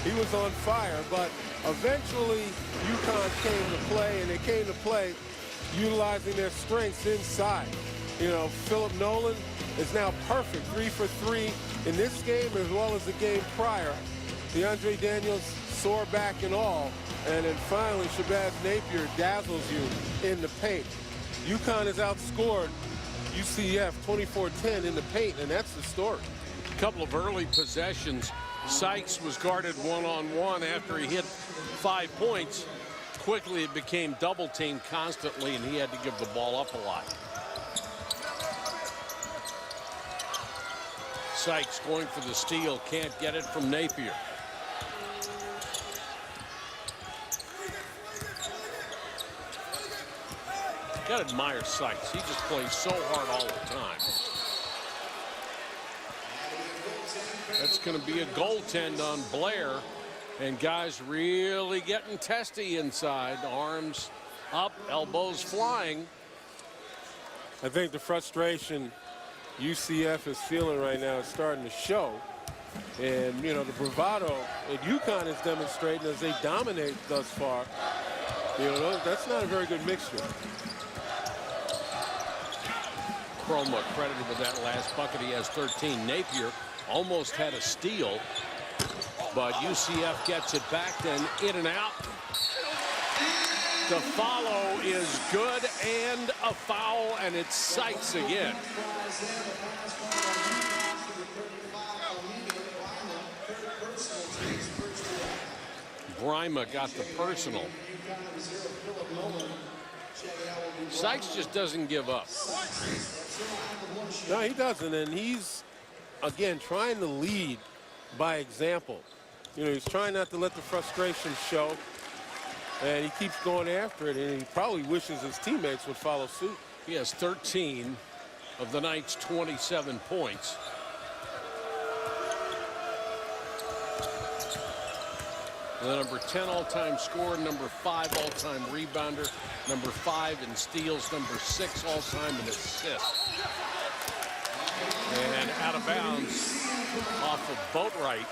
He was on fire, but eventually UConn came to play, and they came to play utilizing their strengths inside. You know, Philip Nolan is now perfect, 3 for 3 in this game as well as the game prior. DeAndre Daniels, sore back and all. And then finally, Shabazz Napier dazzles you in the paint. UConn has outscored UCF 24-10 in the paint, and that's the story. A couple of early possessions. Sykes was guarded one-on-one after he hit 5 points. Quickly, it became double-teamed constantly, and he had to give the ball up a lot. Sykes going for the steal, can't get it from Napier. Got to admire Sykes. He just plays so hard all the time. That's going to be a goaltend on Blair. And guys really getting testy inside. Arms up, elbows flying. I think the frustration UCF is feeling right now is starting to show. And, you know, the bravado that UConn is demonstrating as they dominate thus far, you know, that's not a very good mixture. Chroma credited with that last bucket. He has 13. Napier almost had a steal, but UCF gets it back, then in and out. The follow is good and a foul, and it's Sykes again. Brima got the personal. Sykes just doesn't give up. No, he doesn't, and he's, again, trying to lead by example. You know, he's trying not to let the frustration show, and he keeps going after it, and he probably wishes his teammates would follow suit. He has 13 of the night's 27 points. The number 10 all-time scorer, number 5 all-time rebounder, number 5 in steals, number 6 all-time in assists. And out of bounds off of Boatwright,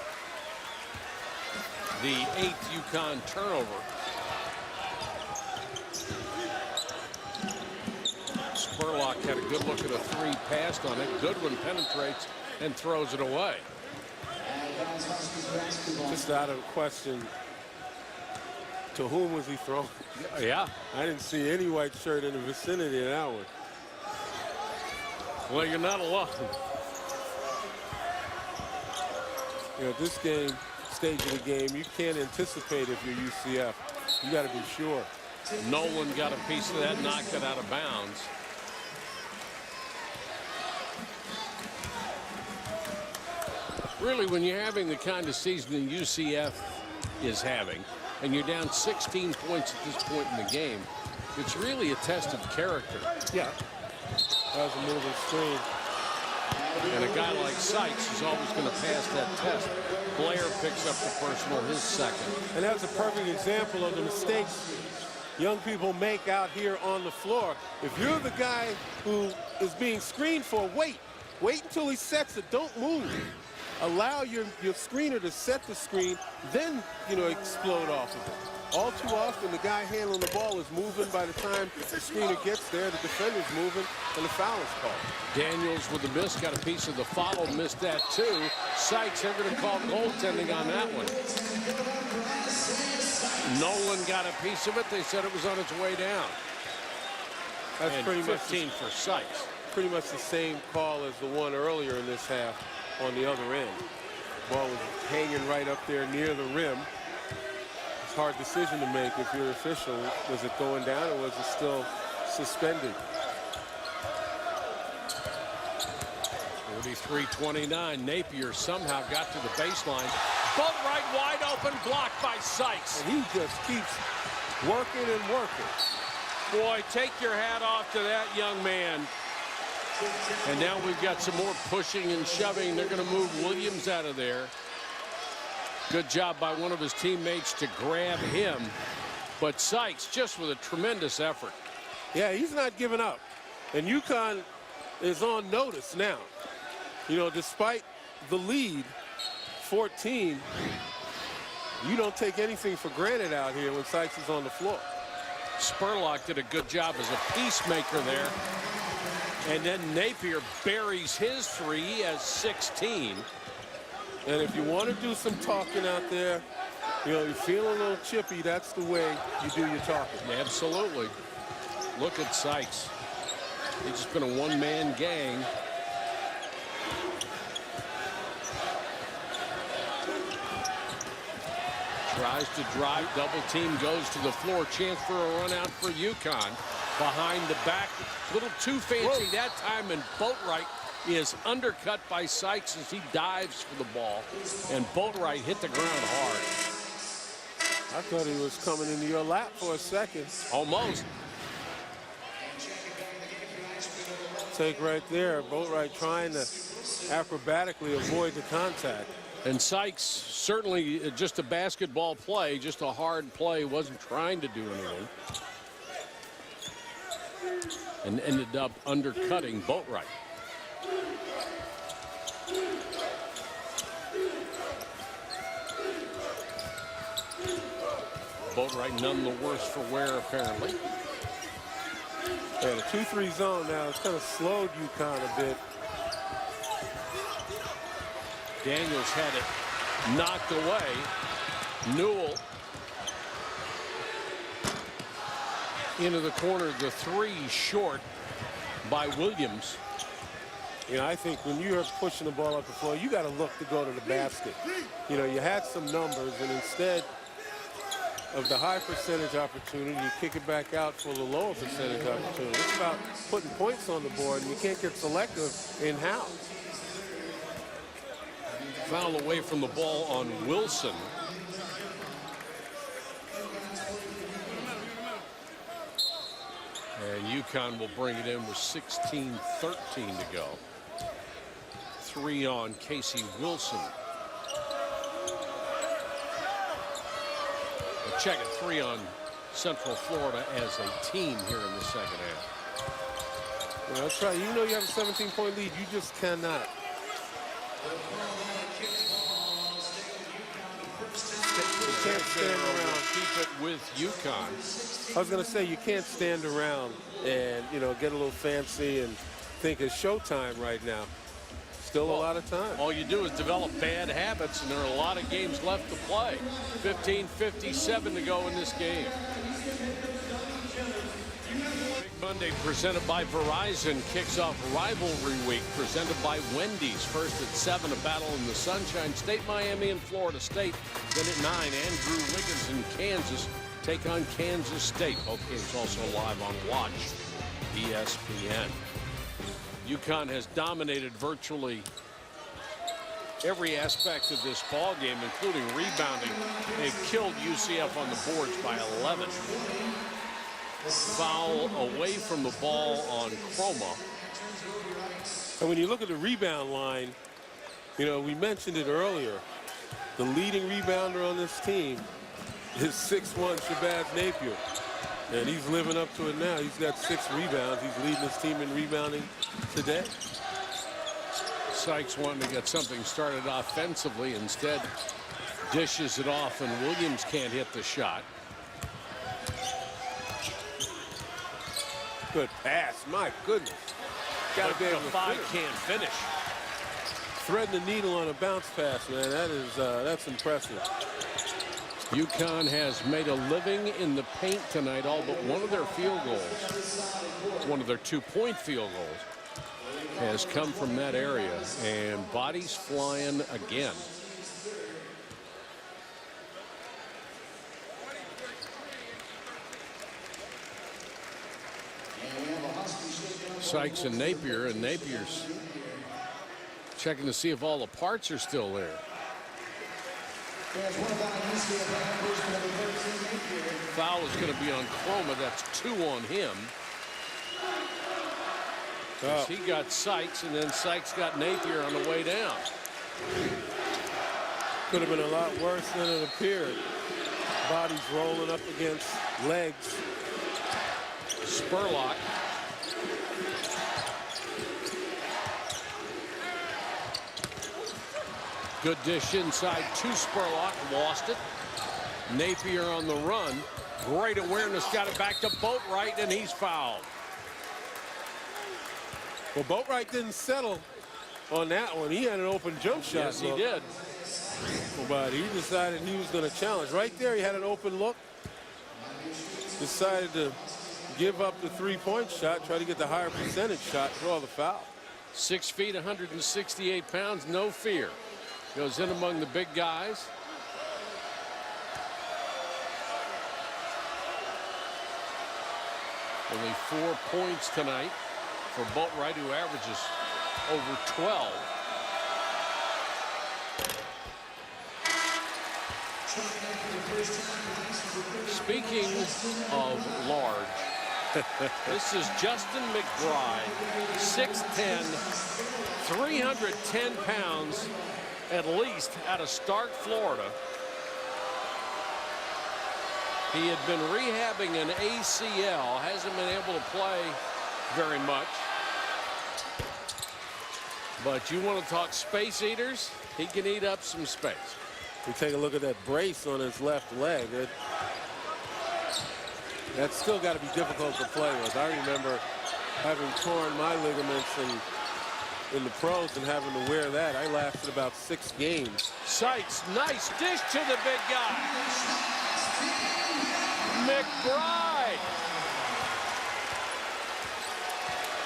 the 8th UConn turnover. Spurlock had a good look at a 3, passed on it. Goodwin penetrates and throws it away. Just out of question, to whom was he throwing? Yeah. I didn't see any white shirt in the vicinity of that one. Well, you're not alone. You know, at this stage of the game, you can't anticipate if you're UCF. You got to be sure. Nolan got a piece of that, knocked it out of bounds. Really, when you're having the kind of season that UCF is having, and you're down 16 points at this point in the game, it's really a test of character. Yeah. That was a moving screen. And a guy like Sykes is always going to pass that test. Blair picks up the personal, his second. And that's a perfect example of the mistakes young people make out here on the floor. If you're the guy who is being screened for, wait until he sets it. Don't move. Allow your screener to set the screen, then, you know, explode off of it. All too often, the guy handling the ball is moving. By the time the screener gets there, the defender's moving, and the foul is called. Daniels with the miss, got a piece of the follow, missed that too. Sykes, they're going to call goaltending on that one. Nolan got a piece of it. They said it was on its way down. That's and pretty 15 for Sykes. Pretty much the same call as the one earlier in this half on the other end. Ball was hanging right up there near the rim. It's a hard decision to make if you're official. Was it going down or was it still suspended? 43-29. Napier somehow got to the baseline. Boatwright wide open, blocked by Sykes. And he just keeps working and working. Boy, take your hat off to that young man. And now we've got some more pushing and shoving. They're going to move Williams out of there. Good job by one of his teammates to grab him. But Sykes just with a tremendous effort. Yeah, he's not giving up. And UConn is on notice now. You know, despite the lead, 14, you don't take anything for granted out here when Sykes is on the floor. Spurlock did a good job as a peacemaker there. And then Napier buries his three. He has 16. And if you want to do some talking out there, you know, you feel a little chippy, that's the way you do your talking. Absolutely. Look at Sykes. He's just been a one-man gang. Tries to drive, double team, goes to the floor. Chance for a run out for UConn. Behind the back, little too fancy that time, and Boatwright is undercut by Sykes as he dives for the ball. And Boatwright hit the ground hard. I thought he was coming into your lap for a second. Almost. Take right there. Boatwright trying to acrobatically avoid the contact. And Sykes, certainly just a basketball play, just a hard play, wasn't trying to do anything. And ended up undercutting Boatwright. Boatwright none the worse for wear, apparently. Yeah, the 2-3 zone now has kind of slowed UConn a bit. Daniels had it knocked away. Newell into the corner. The three short by Williams. You know, I think when you're pushing the ball up the floor, you got to look to go to the basket. You know, you had some numbers, and instead of the high percentage opportunity, you kick it back out for the lower percentage opportunity. It's about putting points on the board, and you can't get selective in how. Foul away from the ball on Wilson. And UConn will bring it in with 16-13 to go. Three on Casey Wilson. Check it, three on Central Florida as a team here in the second half. Well, that's right. You know you have a 17-point lead. You just cannot. You can't stand around. Keep it with UConn. I was going to say, you can't stand around and, you know, get a little fancy and think it's showtime right now. Still a lot of time. All you do is develop bad habits, and there are a lot of games left to play. 15:57 to go in this game. Big Monday presented by Verizon kicks off rivalry week presented by Wendy's. First at 7, a battle in the Sunshine State, Miami and Florida State. Then at 9, Andrew Wiggins and Kansas take on Kansas State. Both games also live on Watch ESPN. UConn has dominated virtually every aspect of this ball game, including rebounding. They've killed UCF on the boards by 11. Foul away from the ball on Chroma. And when you look at the rebound line, you know, we mentioned it earlier. The leading rebounder on this team is 6'1" Shabazz Napier. And he's living up to it now. He's got 6 rebounds. He's leading his team in rebounding today. Sykes wanted to get something started offensively. Instead, dishes it off, and Williams can't hit the shot. Good pass. My goodness. Got to be able to five can't finish. Threading the needle on a bounce pass, man. That's impressive. UConn has made a living in the paint tonight, all but one of their field goals. One of their 2-point field goals has come from that area, and bodies flying again. Sykes and Napier's checking to see if all the parts are still there. Foul is going to be on Chroma. That's 2 on him. He got Sykes, and then Sykes got Napier on the way down. Could have been a lot worse than it appeared. Bodies rolling up against legs. Spurlock. Good dish inside to Spurlock. Lost it. Napier on the run. Great awareness. Got it back to Boatwright, and he's fouled. Well, Boatwright didn't settle on that one. He had an open jump shot. Yes, he did. But he decided he was going to challenge. Right there, he had an open look. Decided to give up the three-point shot, try to get the higher percentage shot, draw the foul. 6 feet, 168 pounds, no fear. Goes in among the big guys. Only 4 points tonight for Boatwright, who averages over 12. Speaking of large, this is Justin McBride, 6'10", 310 pounds at least, out of Stark, Florida. He had been rehabbing an ACL, hasn't been able to play very much. But you want to talk space eaters, he can eat up some space. We take a look at that brace on his left leg. That's still got to be difficult to play with. I remember having torn my ligaments in the pros and having to wear that. I lasted about 6 games. Sykes, nice dish to the big guy. McBride.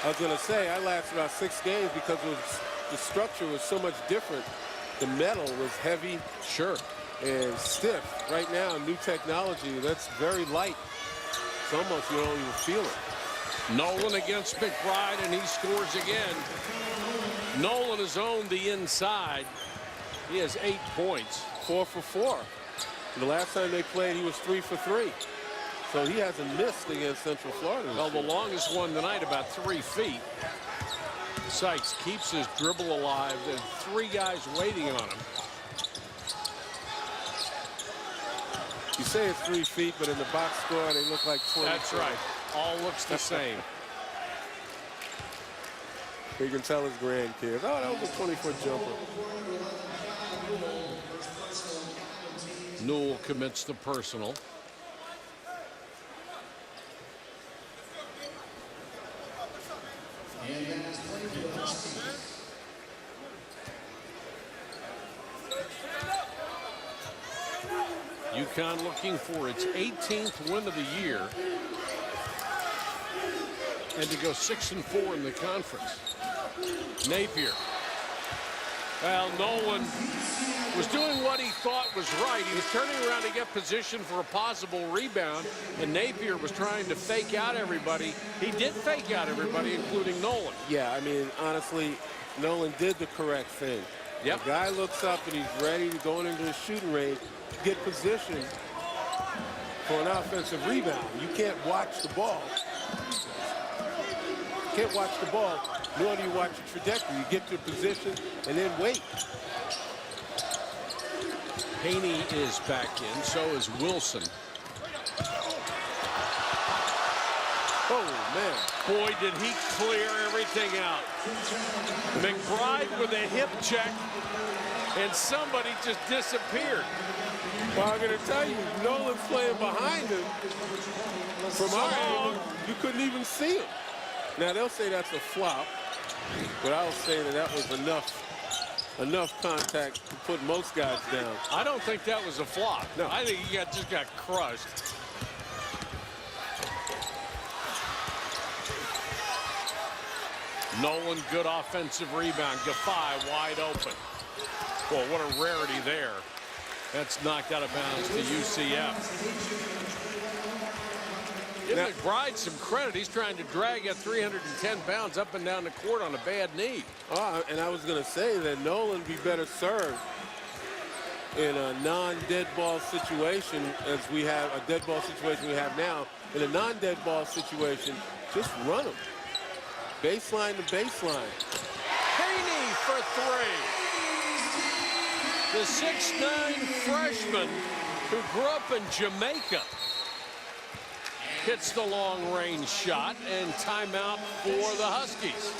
I was going to say, I lasted about 6 games because the structure was so much different. The metal was heavy, sure, and stiff. Right now, new technology, that's very light. It's almost, you don't even feel it. Nolan against McBride, and he scores again. Nolan has owned the inside. He has 8 points. 4 for 4. And the last time they played, he was 3 for 3. So he hasn't missed against Central Florida. Well, the longest one tonight, about 3 feet. Sykes keeps his dribble alive. There's 3 guys waiting on him. You say it's 3 feet, but in the box score, they look like 20. That's right. All looks the same. You can tell his grandkids, oh, that was a 20-foot jumper. Newell commits the personal. UConn looking for its 18th win of the year and to go 6-4 in the conference. Napier. Well, Nolan was doing what he thought was right. He was turning around to get position for a possible rebound, and Napier was trying to fake out everybody. He did fake out everybody, including Nolan. Yeah, I mean, honestly, Nolan did the correct thing. Yep. The guy looks up and he's ready to go into the shooting range, get position for an offensive rebound. You can't watch the ball. You can't watch the ball, nor do you watch the trajectory. You get to position and then wait. Haney is back in, so is Wilson. Oh, man. Boy, did he clear everything out. McBride with a hip check, and somebody just disappeared. Well, I'm going to tell you, Nolan's playing behind him. From our angle, you couldn't even see him. Now, they'll say that's a flop, but I'll say that that was enough contact to put most guys down. I don't think that was a flop. No. I think he just got crushed. Nolan, good offensive rebound. Gaffey wide open. Well, what a rarity there. That's knocked out of bounds to UCF. Give McBride some credit. He's trying to drag at 310 pounds up and down the court on a bad knee. And I was going to say that Nolan be better served in a non-dead ball situation as we have a dead ball situation we have now. In a non-dead ball situation, just run him. Baseline to baseline. Haney for 3. The 6'9" freshman who grew up in Jamaica hits the long-range shot, and timeout for the Huskies.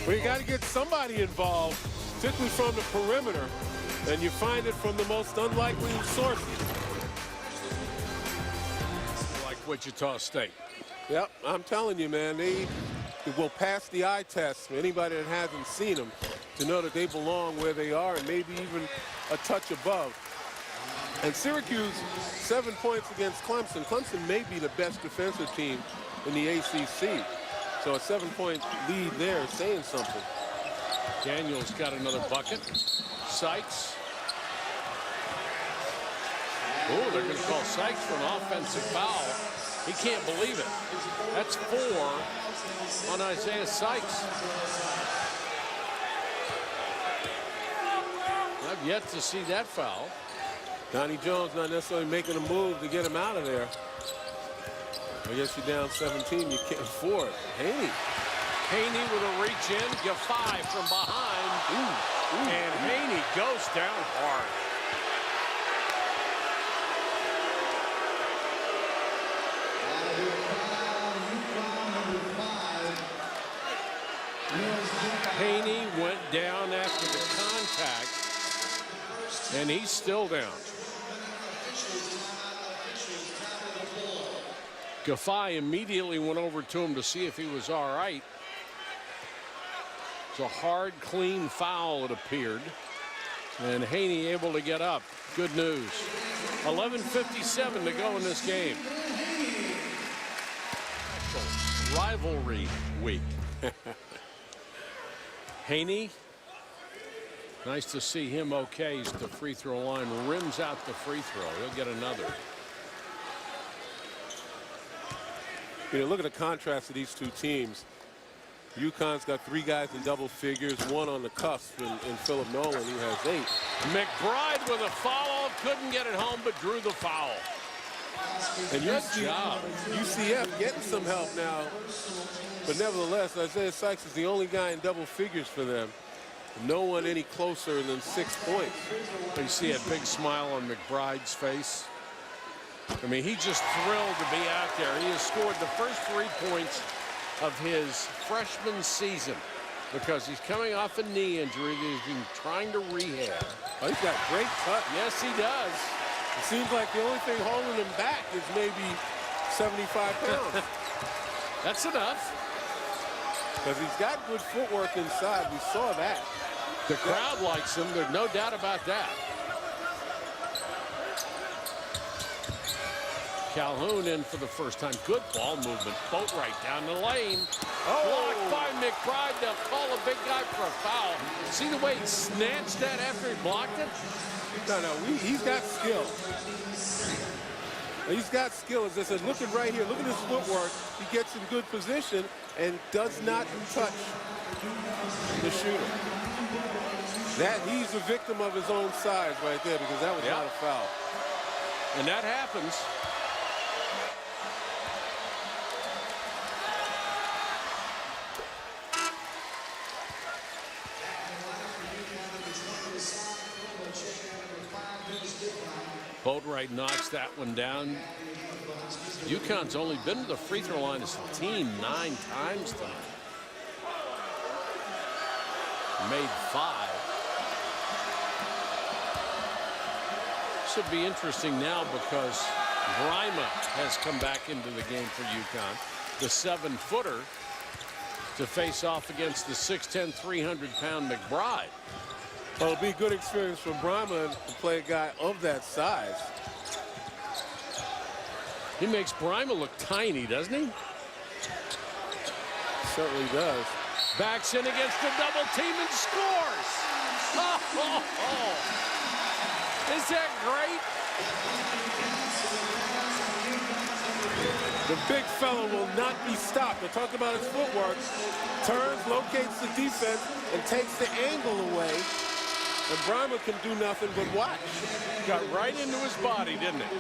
Well, you got to get somebody involved, particularly from the perimeter. And you find it from the most unlikely sources. Like Wichita State. Yep, I'm telling you, man, they will pass the eye test for anybody that hasn't seen them to know that they belong where they are and maybe even a touch above. And Syracuse, 7 points against Clemson. Clemson may be the best defensive team in the ACC. So a 7-point lead there is saying something. Daniels got another bucket. Sykes. Oh, they're going to call Sykes for an offensive foul. He can't believe it. That's 4 on Isaiah Sykes. I've yet to see that foul. Donnie Jones not necessarily making a move to get him out of there. I guess you're down 17, you can't afford it. Haney. Haney with a reach in, Giffey from behind. And Haney goes down hard. Haney went down after the contact, and he's still down. Giffey immediately went over to him to see if he was all right. It's a hard, clean foul, it appeared. And Haney able to get up. Good news. 11:57 to go in this game. Rivalry week. Haney, nice to see him okay. He's the free throw line, rims out the free throw. He'll get another. You know, look at the contrast of these two teams. UConn's got 3 guys in double figures, 1 on the cusp in Philip Nolan, who has 8. McBride with a follow, couldn't get it home, but drew the foul. And Good job. UCF getting some help now. But nevertheless, Isaiah Sykes is the only guy in double figures for them. No one any closer than 6 points. You see a big smile on McBride's face. I mean, he's just thrilled to be out there. He has scored the first 3 points of his freshman season because he's coming off a knee injury that he's been trying to rehab. Oh, he's got great cut. Yes, he does. It seems like the only thing holding him back is maybe 75 pounds. That's enough. Because he's got good footwork inside. We saw that. The crowd likes him. There's no doubt about that. Calhoun in for the first time. Good ball movement. Boat right down the lane. Blocked by McBride. They'll call a big guy for a foul. See the way he snatched that after he blocked it? No, he's got skill. He's got skill. As I said, look at right here. Look at his footwork. He gets in good position and does not touch the shooter. That he's a victim of his own size right there because that was not a foul. And that happens. Boatwright knocks that one down. UConn's only been to the free throw line as a team 9 times tonight. Made 5. Should be interesting now because Grima has come back into the game for UConn. The 7-footer to face off against the 6'10", 300-pound McBride. Well, it'll be a good experience for Brahma to play a guy of that size. He makes Brima look tiny, doesn't he? Certainly does. Backs in against the double team and scores. Oh. Is that great? The big fella will not be stopped. We're talking about his footwork. Turns, locates the defense, and takes the angle away. And Brima can do nothing but watch. Got right into his body, didn't it?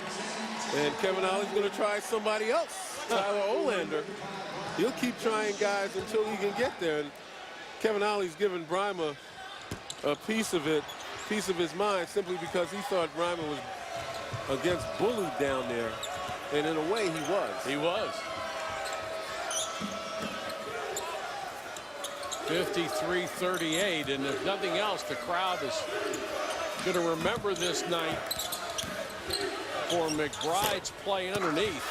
And Kevin Ollie's going to try somebody else. Tyler Olander. He'll keep trying guys until he can get there. And Kevin Ollie's given Brima a piece of his mind simply because he thought Brima was against bullied down there. And in a way, he was. He was. 53-38, and if nothing else, the crowd is going to remember this night for McBride's play underneath.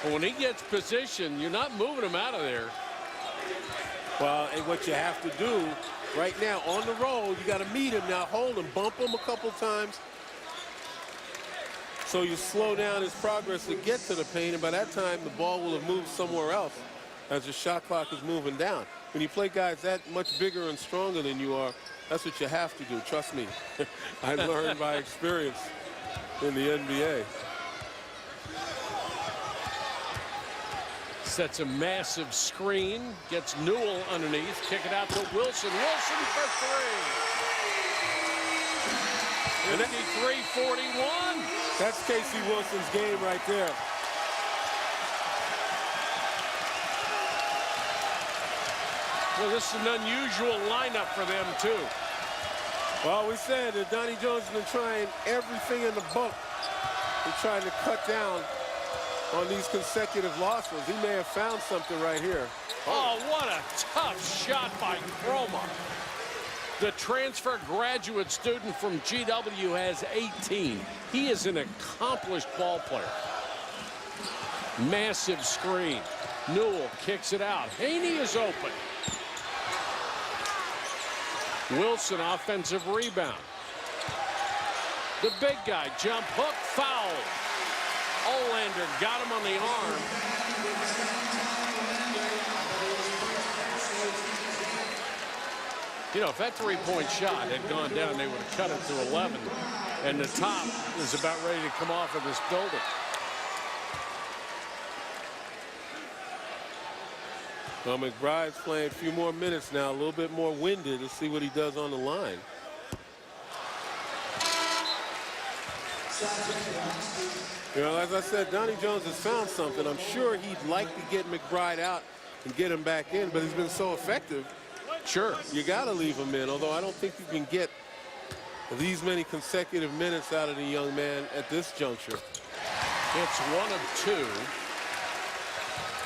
But when he gets position, you're not moving him out of there. Well, and what you have to do right now on the roll, you got to meet him now, hold him, bump him a couple times, so you slow down his progress to get to the paint, and by that time the ball will have moved somewhere else as the shot clock is moving down. When you play guys that much bigger and stronger than you are, that's what you have to do. Trust me. I learned by experience in the NBA. Sets a massive screen, gets Newell underneath, kick it out to Wilson. Wilson for three. 53-41. That's Casey Wilson's game right there. Well, this is an unusual lineup for them, too. Well, we said that Donnie Jones has been trying everything in the book. He's trying to cut down on these consecutive losses. He may have found something right here. Oh, what a tough shot by Chroma. The transfer graduate student from GW has 18. He is an accomplished ball player. Massive screen. Newell kicks it out. Haney is open. Wilson offensive rebound. The big guy jump hook foul. Olander got him on the arm. You know, if that three-point shot had gone down, they would have cut it to 11. And the top is about ready to come off of this building. Well, McBride's playing a few more minutes now, a little bit more winded. To see what he does on the line. You know, as I said, Donnie Jones has found something. I'm sure he'd like to get McBride out and get him back in, but he's been so effective. Sure. You got to leave him in, although I don't think you can get these many consecutive minutes out of the young man at this juncture. It's one of two.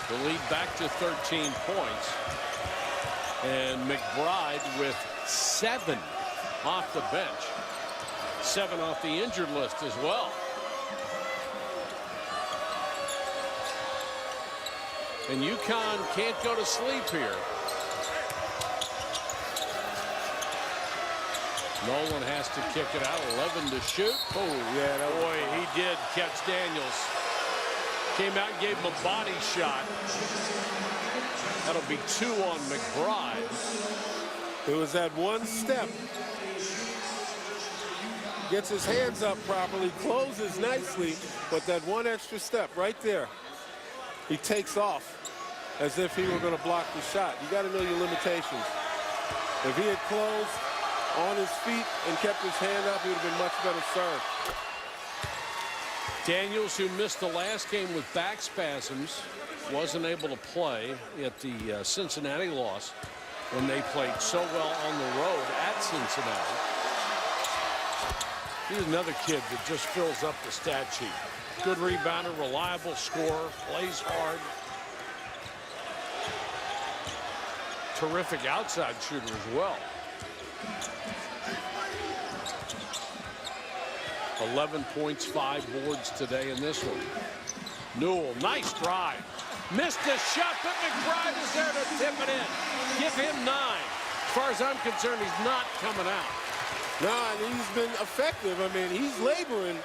The lead back to 13 points. And McBride with 7 off the bench. 7 off the injured list as well. And UConn can't go to sleep here. Nolan has to kick it out. 11 to shoot. Oh, yeah. Boy, he did catch Daniels. Came out and gave him a body shot. That'll be 2 on McBride. It was that one step. Gets his hands up properly, closes nicely, but that one extra step right there. He takes off as if he were going to block the shot. You got to know your limitations. If he had closed on his feet and kept his hand up, he would have been much better served. Daniels, who missed the last game with back spasms, wasn't able to play at the Cincinnati loss when they played so well on the road at Cincinnati. He's another kid that just fills up the stat sheet. Good rebounder, reliable scorer, plays hard. Terrific outside shooter as well. 11 points, 5 boards today in this one. Newell, nice drive. Missed the shot, but McBride is there to tip it in. Give him 9. As far as I'm concerned, he's not coming out. No, and he's been effective. I mean, he's laboring,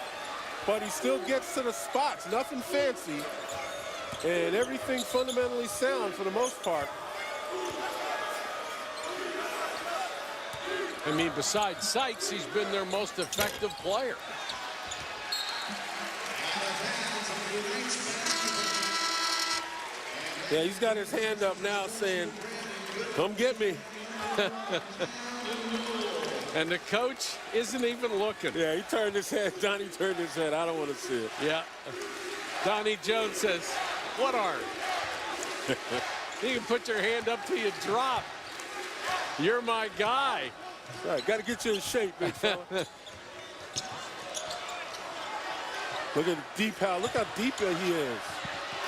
but he still gets to the spots. Nothing fancy, and everything fundamentally sound for the most part. I mean, besides Sykes, he's been their most effective player. Yeah, he's got his hand up now saying, come get me. And the coach isn't even looking. Yeah, he turned his head. Donnie turned his head. I don't want to see it. Yeah. Donnie Jones says, what are you can put your hand up till you drop. You're my guy. All right, got to get you in shape, big fella. Look at deep how. Look how deep he is.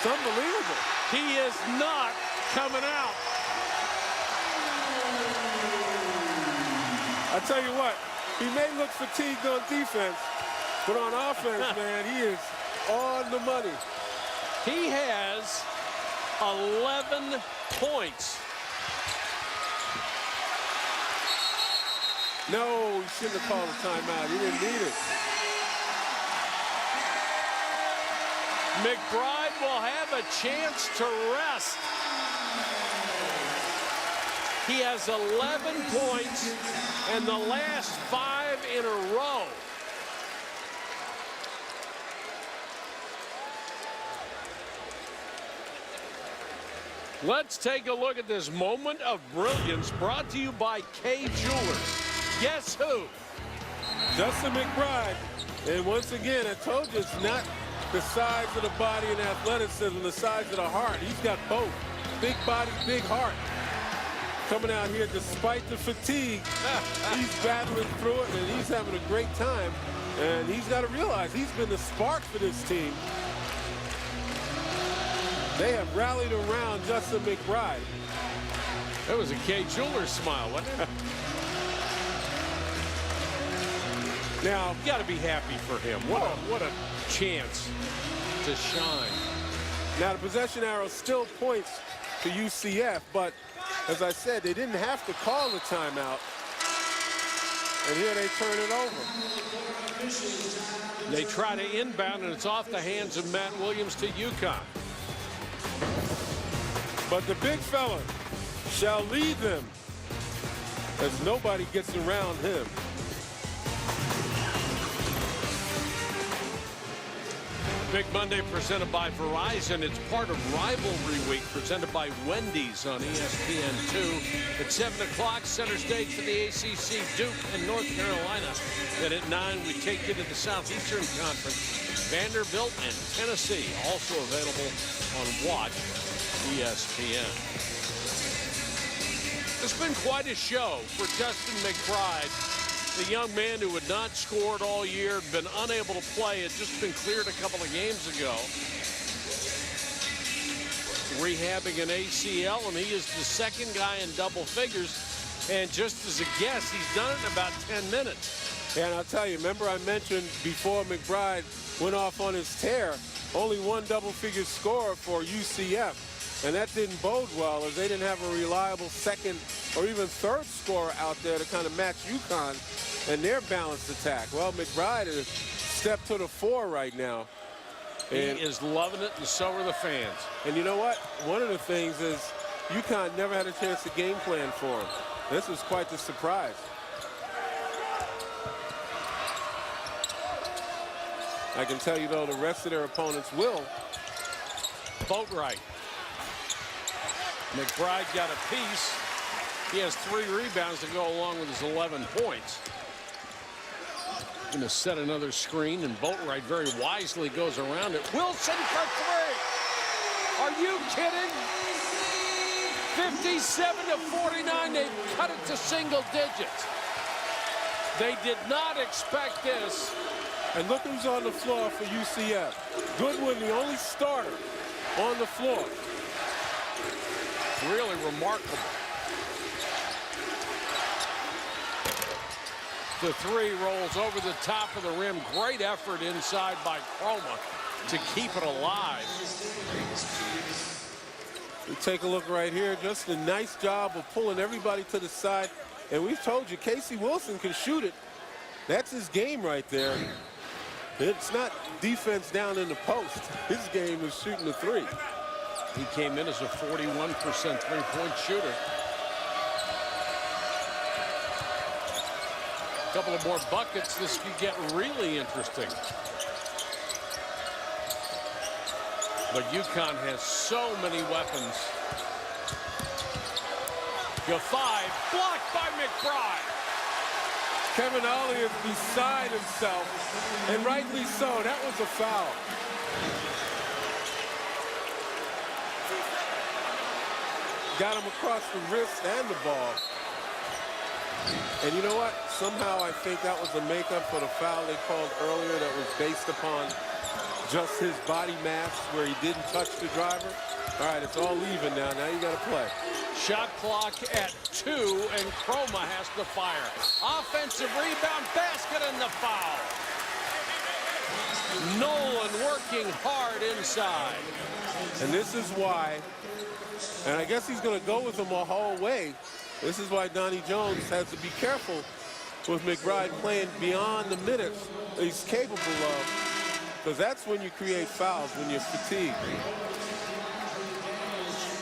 It's unbelievable. He is not coming out. I tell you what, he may look fatigued on defense, but on offense, man, he is on the money. He has 11 points. No, he shouldn't have called a timeout. He didn't need it. McBride will have a chance to rest. He has 11 points and the last 5 in a row. Let's take a look at this moment of brilliance brought to you by Kay Jewelers. Guess who? Justin McBride. And once again, I told you it's not the size of the body and athleticism, the size of the heart. He's got both. Big body, big heart. Coming out here despite the fatigue. He's battling through it, and he's having a great time. And he's got to realize he's been the spark for this team. They have rallied around Justin McBride. That was a Kay Jewelers smile, wasn't it? Now, you got to be happy for him. What a chance to shine. Now, the possession arrow still points to UCF, but as I said, they didn't have to call the timeout. And here they turn it over. They try to inbound, and it's off the hands of Matt Williams to UConn. But the big fella shall lead them as nobody gets around him. Big Monday presented by Verizon. It's part of Rivalry Week presented by Wendy's on ESPN2. At 7 o'clock, center stage for the ACC, Duke and North Carolina. Then at 9, we take you to the Southeastern Conference. Vanderbilt and Tennessee, also available on Watch ESPN. It's been quite a show for Justin McBride. The young man who had not scored all year, been unable to play, had just been cleared a couple of games ago. Rehabbing an ACL, and he is the second guy in double figures. And just as a guess, he's done it in about 10 minutes. And I'll tell you, remember I mentioned before McBride went off on his tear, only one double-figure scorer for UCF. And that didn't bode well, as they didn't have a reliable second or even third scorer out there to kind of match UConn and their balanced attack. Well, McBride has stepped to the fore right now. And he is loving it, and so are the fans. And you know what? One of the things is UConn never had a chance to game plan for him. This was quite the surprise. I can tell you, though, the rest of their opponents will. Boatwright. McBride got a piece. He has 3 rebounds to go along with his 11 points. Going to set another screen, and Boatwright very wisely goes around it. Wilson for 3. Are you kidding? 57-49. They cut it to single digits. They did not expect this. And look who's on the floor for UCF. Goodwin, the only starter on the floor. Really remarkable. The 3 rolls over the top of the rim. Great effort inside by Chroma to keep it alive. We take a look right here. Just a nice job of pulling everybody to the side. And we've told you, Casey Wilson can shoot it. That's his game right there. It's not defense down in the post. His game is shooting the 3. He came in as a 41% three-point shooter. A couple of more buckets, this could get really interesting. But UConn has so many weapons. Go 5, blocked by McBride. Kevin Ollie is beside himself, and rightly so. That was a foul. Got him across the wrist and the ball. And you know what? Somehow I think that was a makeup for the foul they called earlier that was based upon just his body mass where he didn't touch the driver. All right, it's all even now. Now you got to play. Shot clock at 2, and Chroma has to fire. Offensive rebound, basket, and the foul. Nolan working hard inside. And this is why, and I guess he's going to go with him a whole way. This is why Donnie Jones has to be careful with McBride playing beyond the minutes that he's capable of, because that's when you create fouls, when you're fatigued.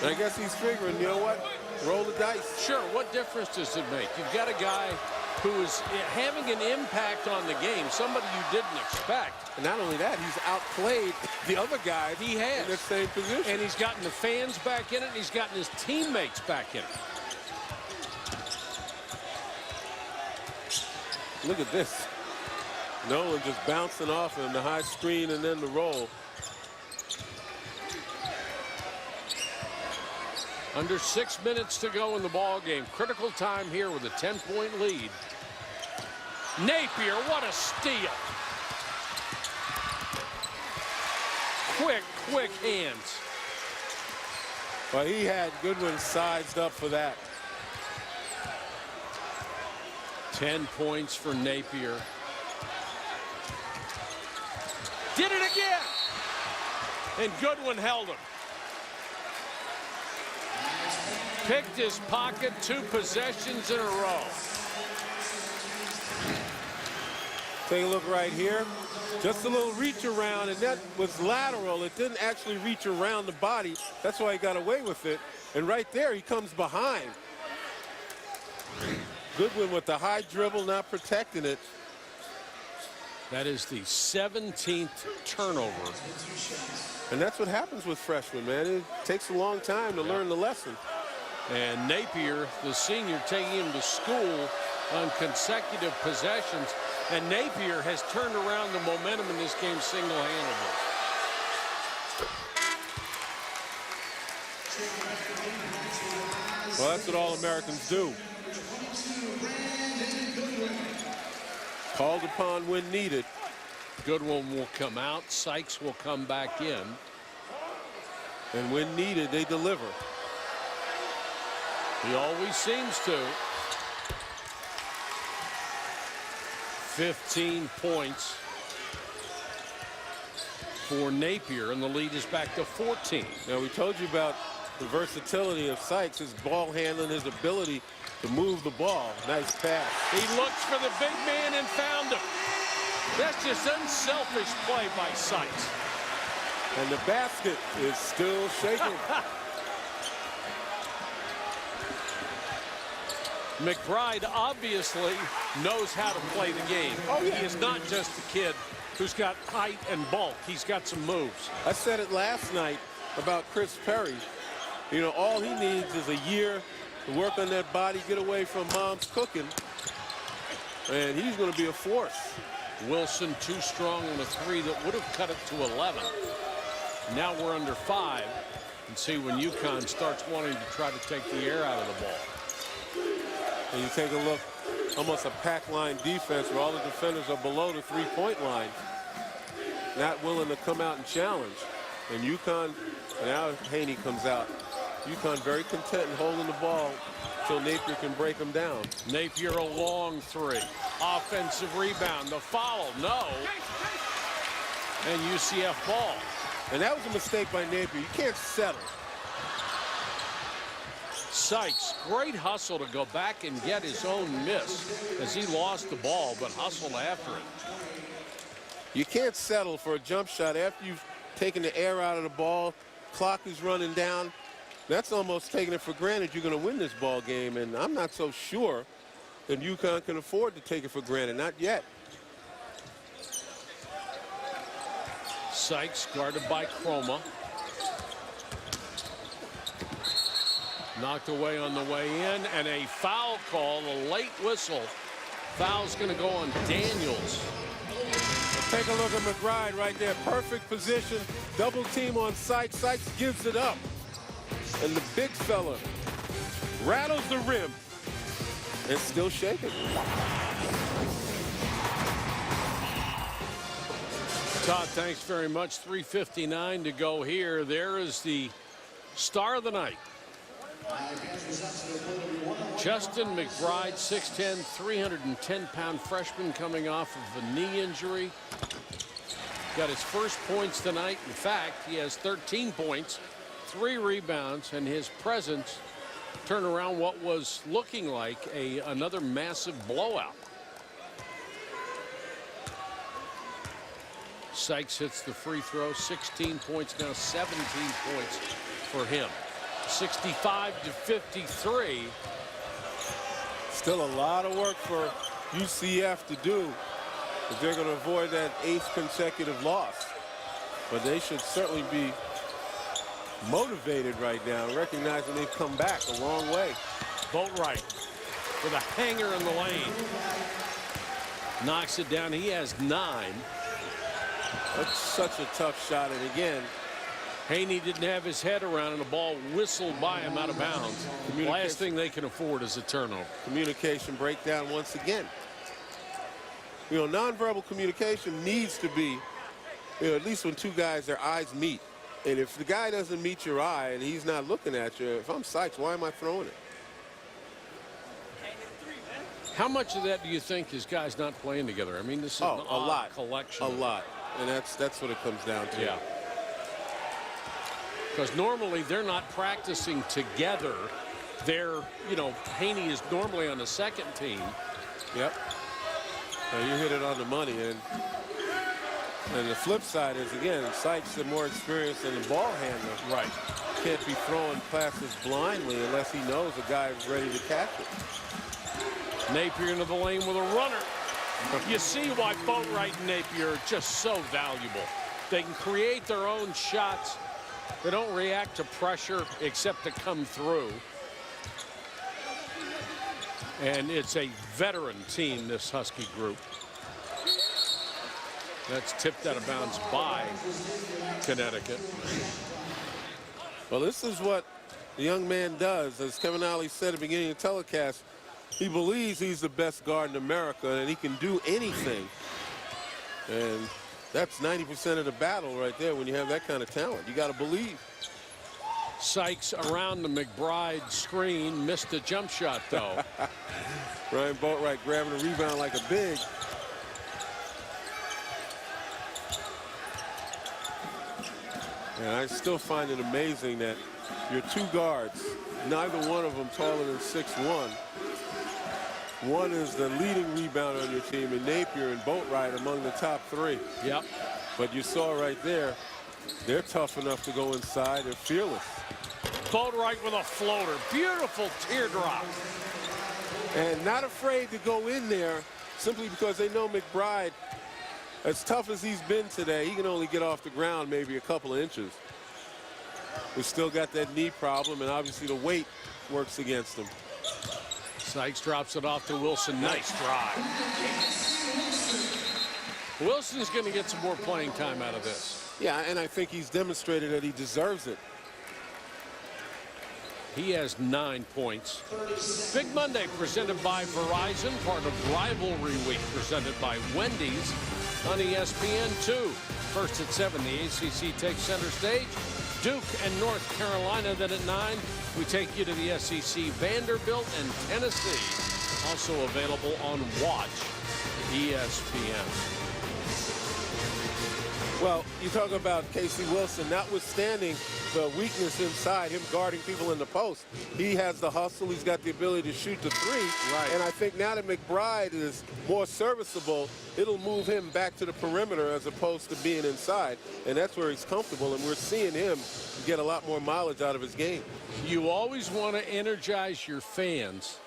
And I guess he's figuring, you know what, roll the dice. Sure, what difference does it make? You've got a guy who is having an impact on the game, somebody you didn't expect. And not only that, he's outplayed the other guy He has. in the same position. And he's gotten the fans back in it, and he's gotten his teammates back in it. Look at this. Nolan just bouncing off him, the high screen and then the roll. Under 6 minutes to go in the ball game. Critical time here with a 10-point lead. Napier, what a steal. Quick hands. Well, he had Goodwin sized up for that. 10 points for Napier. Did it again! And Goodwin held him. Picked his pocket, 2 possessions in a row. Take a look right here. Just a little reach around, and that was lateral. It didn't actually reach around the body. That's why he got away with it. And right there, he comes behind. Goodwin with the high dribble, not protecting it. That is the 17th turnover. And that's what happens with freshmen, man. It takes a long time to learn the lesson. And Napier, the senior, taking him to school on consecutive possessions. And Napier has turned around the momentum in this game single-handedly. Well, that's what All-Americans do. Called upon when needed. Goodwin will come out. Sykes will come back in. And when needed, they deliver. He always seems to. 15 points for Napier, and the lead is back to 14. Now, we told you about the versatility of Sykes, his ball handling, his ability to move the ball. Nice pass. He looks for the big man and found him. That's just unselfish play by Sykes. And the basket is still shaking. McBride obviously knows how to play the game. Oh, yeah. He is not just a kid who's got height and bulk. He's got some moves. I said it last night about Chris Perry. You know, all he needs is a year to work on that body, get away from mom's cooking, and he's going to be a force. Wilson too strong on a 3 that would have cut it to 11. Now we're under 5. And see when UConn starts wanting to try to take the air out of the ball. And you take a look, almost a pack line defense where all the defenders are below the 3-point line, not willing to come out and challenge. And UConn, now Haney comes out. UConn very content in holding the ball until Napier can break them down. Napier a long 3. Offensive rebound. The foul, no. And UCF ball. And that was a mistake by Napier. You can't settle. Sykes, great hustle to go back and get his own miss as he lost the ball, but hustled after it. You can't settle for a jump shot after you've taken the air out of the ball. Clock is running down. That's almost taking it for granted you're going to win this ball game, and I'm not so sure that UConn can afford to take it for granted. Not yet. Sykes guarded by Chroma. Knocked away on the way in, and a foul call, a late whistle. Foul's going to go on Daniels. Take a look at McBride right there. Perfect position. Double team on Sykes. Sykes gives it up. And the big fella rattles the rim and still shaking. Todd, thanks very much. 3:59 to go here. There is the star of the night. Justin McBride, 6'10", 310-pound freshman coming off of a knee injury. Got his first points tonight. In fact, he has 13 points, 3 rebounds, and his presence turned around what was looking like another massive blowout. Sykes hits the free throw, 16 points, now 17 points for him. 65-53. Still a lot of work for UCF to do if they're going to avoid that 8th consecutive loss. But they should certainly be motivated right now, recognizing they've come back a long way. Boatwright with a hanger in the lane. Knocks it down. He has 9. That's such a tough shot. And again, Haney didn't have his head around, and the ball whistled by him out of bounds. Last thing they can afford is a turnover. Communication breakdown once again. You know, nonverbal communication needs to be, you know, at least when two guys, their eyes meet. And if the guy doesn't meet your eye and he's not looking at you, if I'm Sykes, why am I throwing it? How much of that do you think is guys not playing together? I mean, this is a lot collection. A lot. And that's what it comes down to. Yeah. Because normally they're not practicing together. They're, you know, Haney is normally on the second team. Yep. Now you hit it on the money. And the flip side is, again, Sykes is more experienced than the ball handler. Right. Can't be throwing passes blindly unless he knows the guy is ready to catch it. Napier into the lane with a runner. You see why Boatwright and Napier are just so valuable. They can create their own shots. They don't react to pressure except to come through. And it's a veteran team, this Husky group. That's tipped out of bounds by Connecticut. Well, this is what the young man does. As Kevin Ollie said at the beginning of the telecast, he believes he's the best guard in America and he can do anything. And that's 90% of the battle right there when you have that kind of talent. You got to believe. Sykes around the McBride screen, missed a jump shot, though. Ryan Boatwright grabbing a rebound like a big. And I still find it amazing that your two guards, neither one of them taller than 6'1". One is the leading rebounder on your team, and Napier and Boatwright among the top 3. Yep. But you saw right there, they're tough enough to go inside. They're fearless. Boatwright with a floater. Beautiful teardrop. And not afraid to go in there simply because they know McBride, as tough as he's been today, he can only get off the ground maybe a couple of inches. He's still got that knee problem, and obviously the weight works against him. Sykes drops it off to Wilson. Nice drive. Wilson's going to get some more playing time out of this. Yeah, and I think he's demonstrated that he deserves it. He has 9 points. Big Monday presented by Verizon, part of Rivalry Week presented by Wendy's on ESPN2. First at 7, the ACC takes center stage. Duke and North Carolina. Then at 9, we take you to the SEC, Vanderbilt and Tennessee. Also available on Watch ESPN. Well, you talk about Casey Wilson, notwithstanding the weakness inside, him guarding people in the post. He has the hustle. He's got the ability to shoot the 3. Right. And I think now that McBride is more serviceable, it'll move him back to the perimeter as opposed to being inside. And that's where he's comfortable. And we're seeing him get a lot more mileage out of his game. You always want to energize your fans,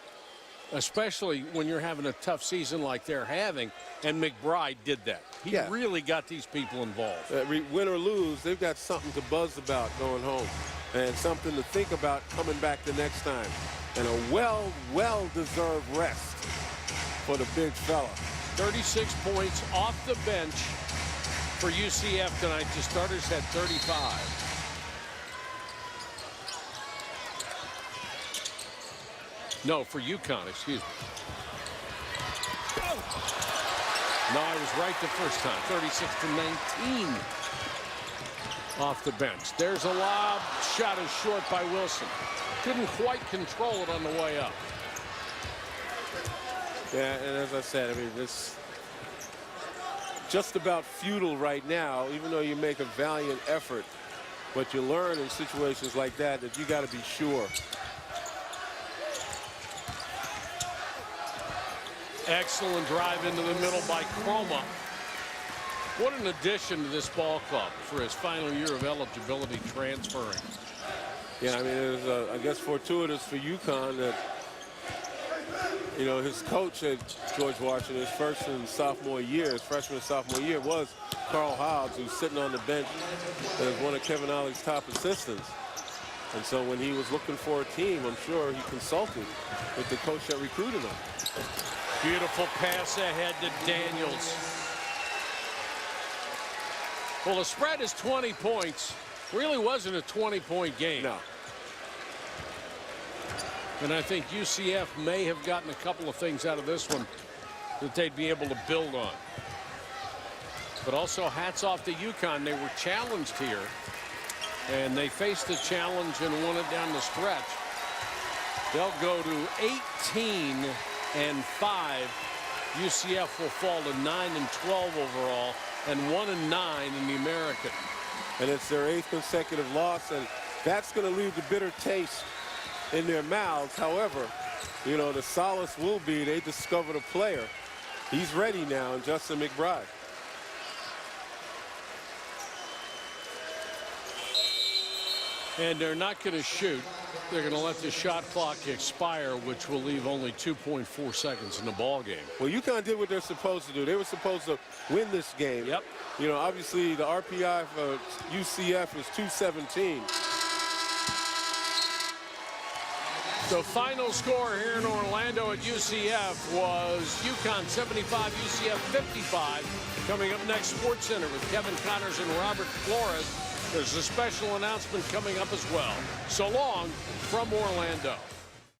especially when you're having a tough season like they're having. And McBride did that. He really got these people involved. Win or lose, they've got something to buzz about going home and something to think about coming back the next time. And a well-deserved rest for the big fella. 36 points off the bench for UCF tonight. The starters had 35. No, for UConn, excuse me. No, I was right the first time. 36-19 off the bench. There's a lob. Shot is short by Wilson. Couldn't quite control it on the way up. Yeah, and as I said, I mean, this just about futile right now, even though you make a valiant effort. But you learn in situations like that you got to be sure. Excellent drive into the middle by Chroma. What an addition to this ball club for his final year of eligibility transferring. Yeah, I mean, it was, I guess, fortuitous for UConn that, you know, his coach at George Washington, his freshman and sophomore year was Carl Hobbs, who's sitting on the bench as one of Kevin Ollie's top assistants. And so when he was looking for a team, I'm sure he consulted with the coach that recruited him. Beautiful pass ahead to Daniels. Well, the spread is 20 points. Really wasn't a 20-point game. No. And I think UCF may have gotten a couple of things out of this one that they'd be able to build on. But also hats off to UConn. They were challenged here. And they faced the challenge and won it down the stretch. They'll go to 18-5. UCF will fall to 9-12 overall and 1-9 in the American. And it's their 8th consecutive loss, and that's going to leave the bitter taste in their mouths. However, you know, the solace will be they discovered a player. He's ready now, and Justin McBride. And they're not going to shoot. They're going to let the shot clock expire, which will leave only 2.4 seconds in the ball game. Well, UConn did what they're supposed to do. They were supposed to win this game. Yep. You know, obviously the RPI for UCF is 217. The final score here in Orlando at UCF was UConn 75, UCF 55. Coming up next, Sports Center with Kevin Connors and Robert Flores. There's a special announcement coming up as well. So long from Orlando.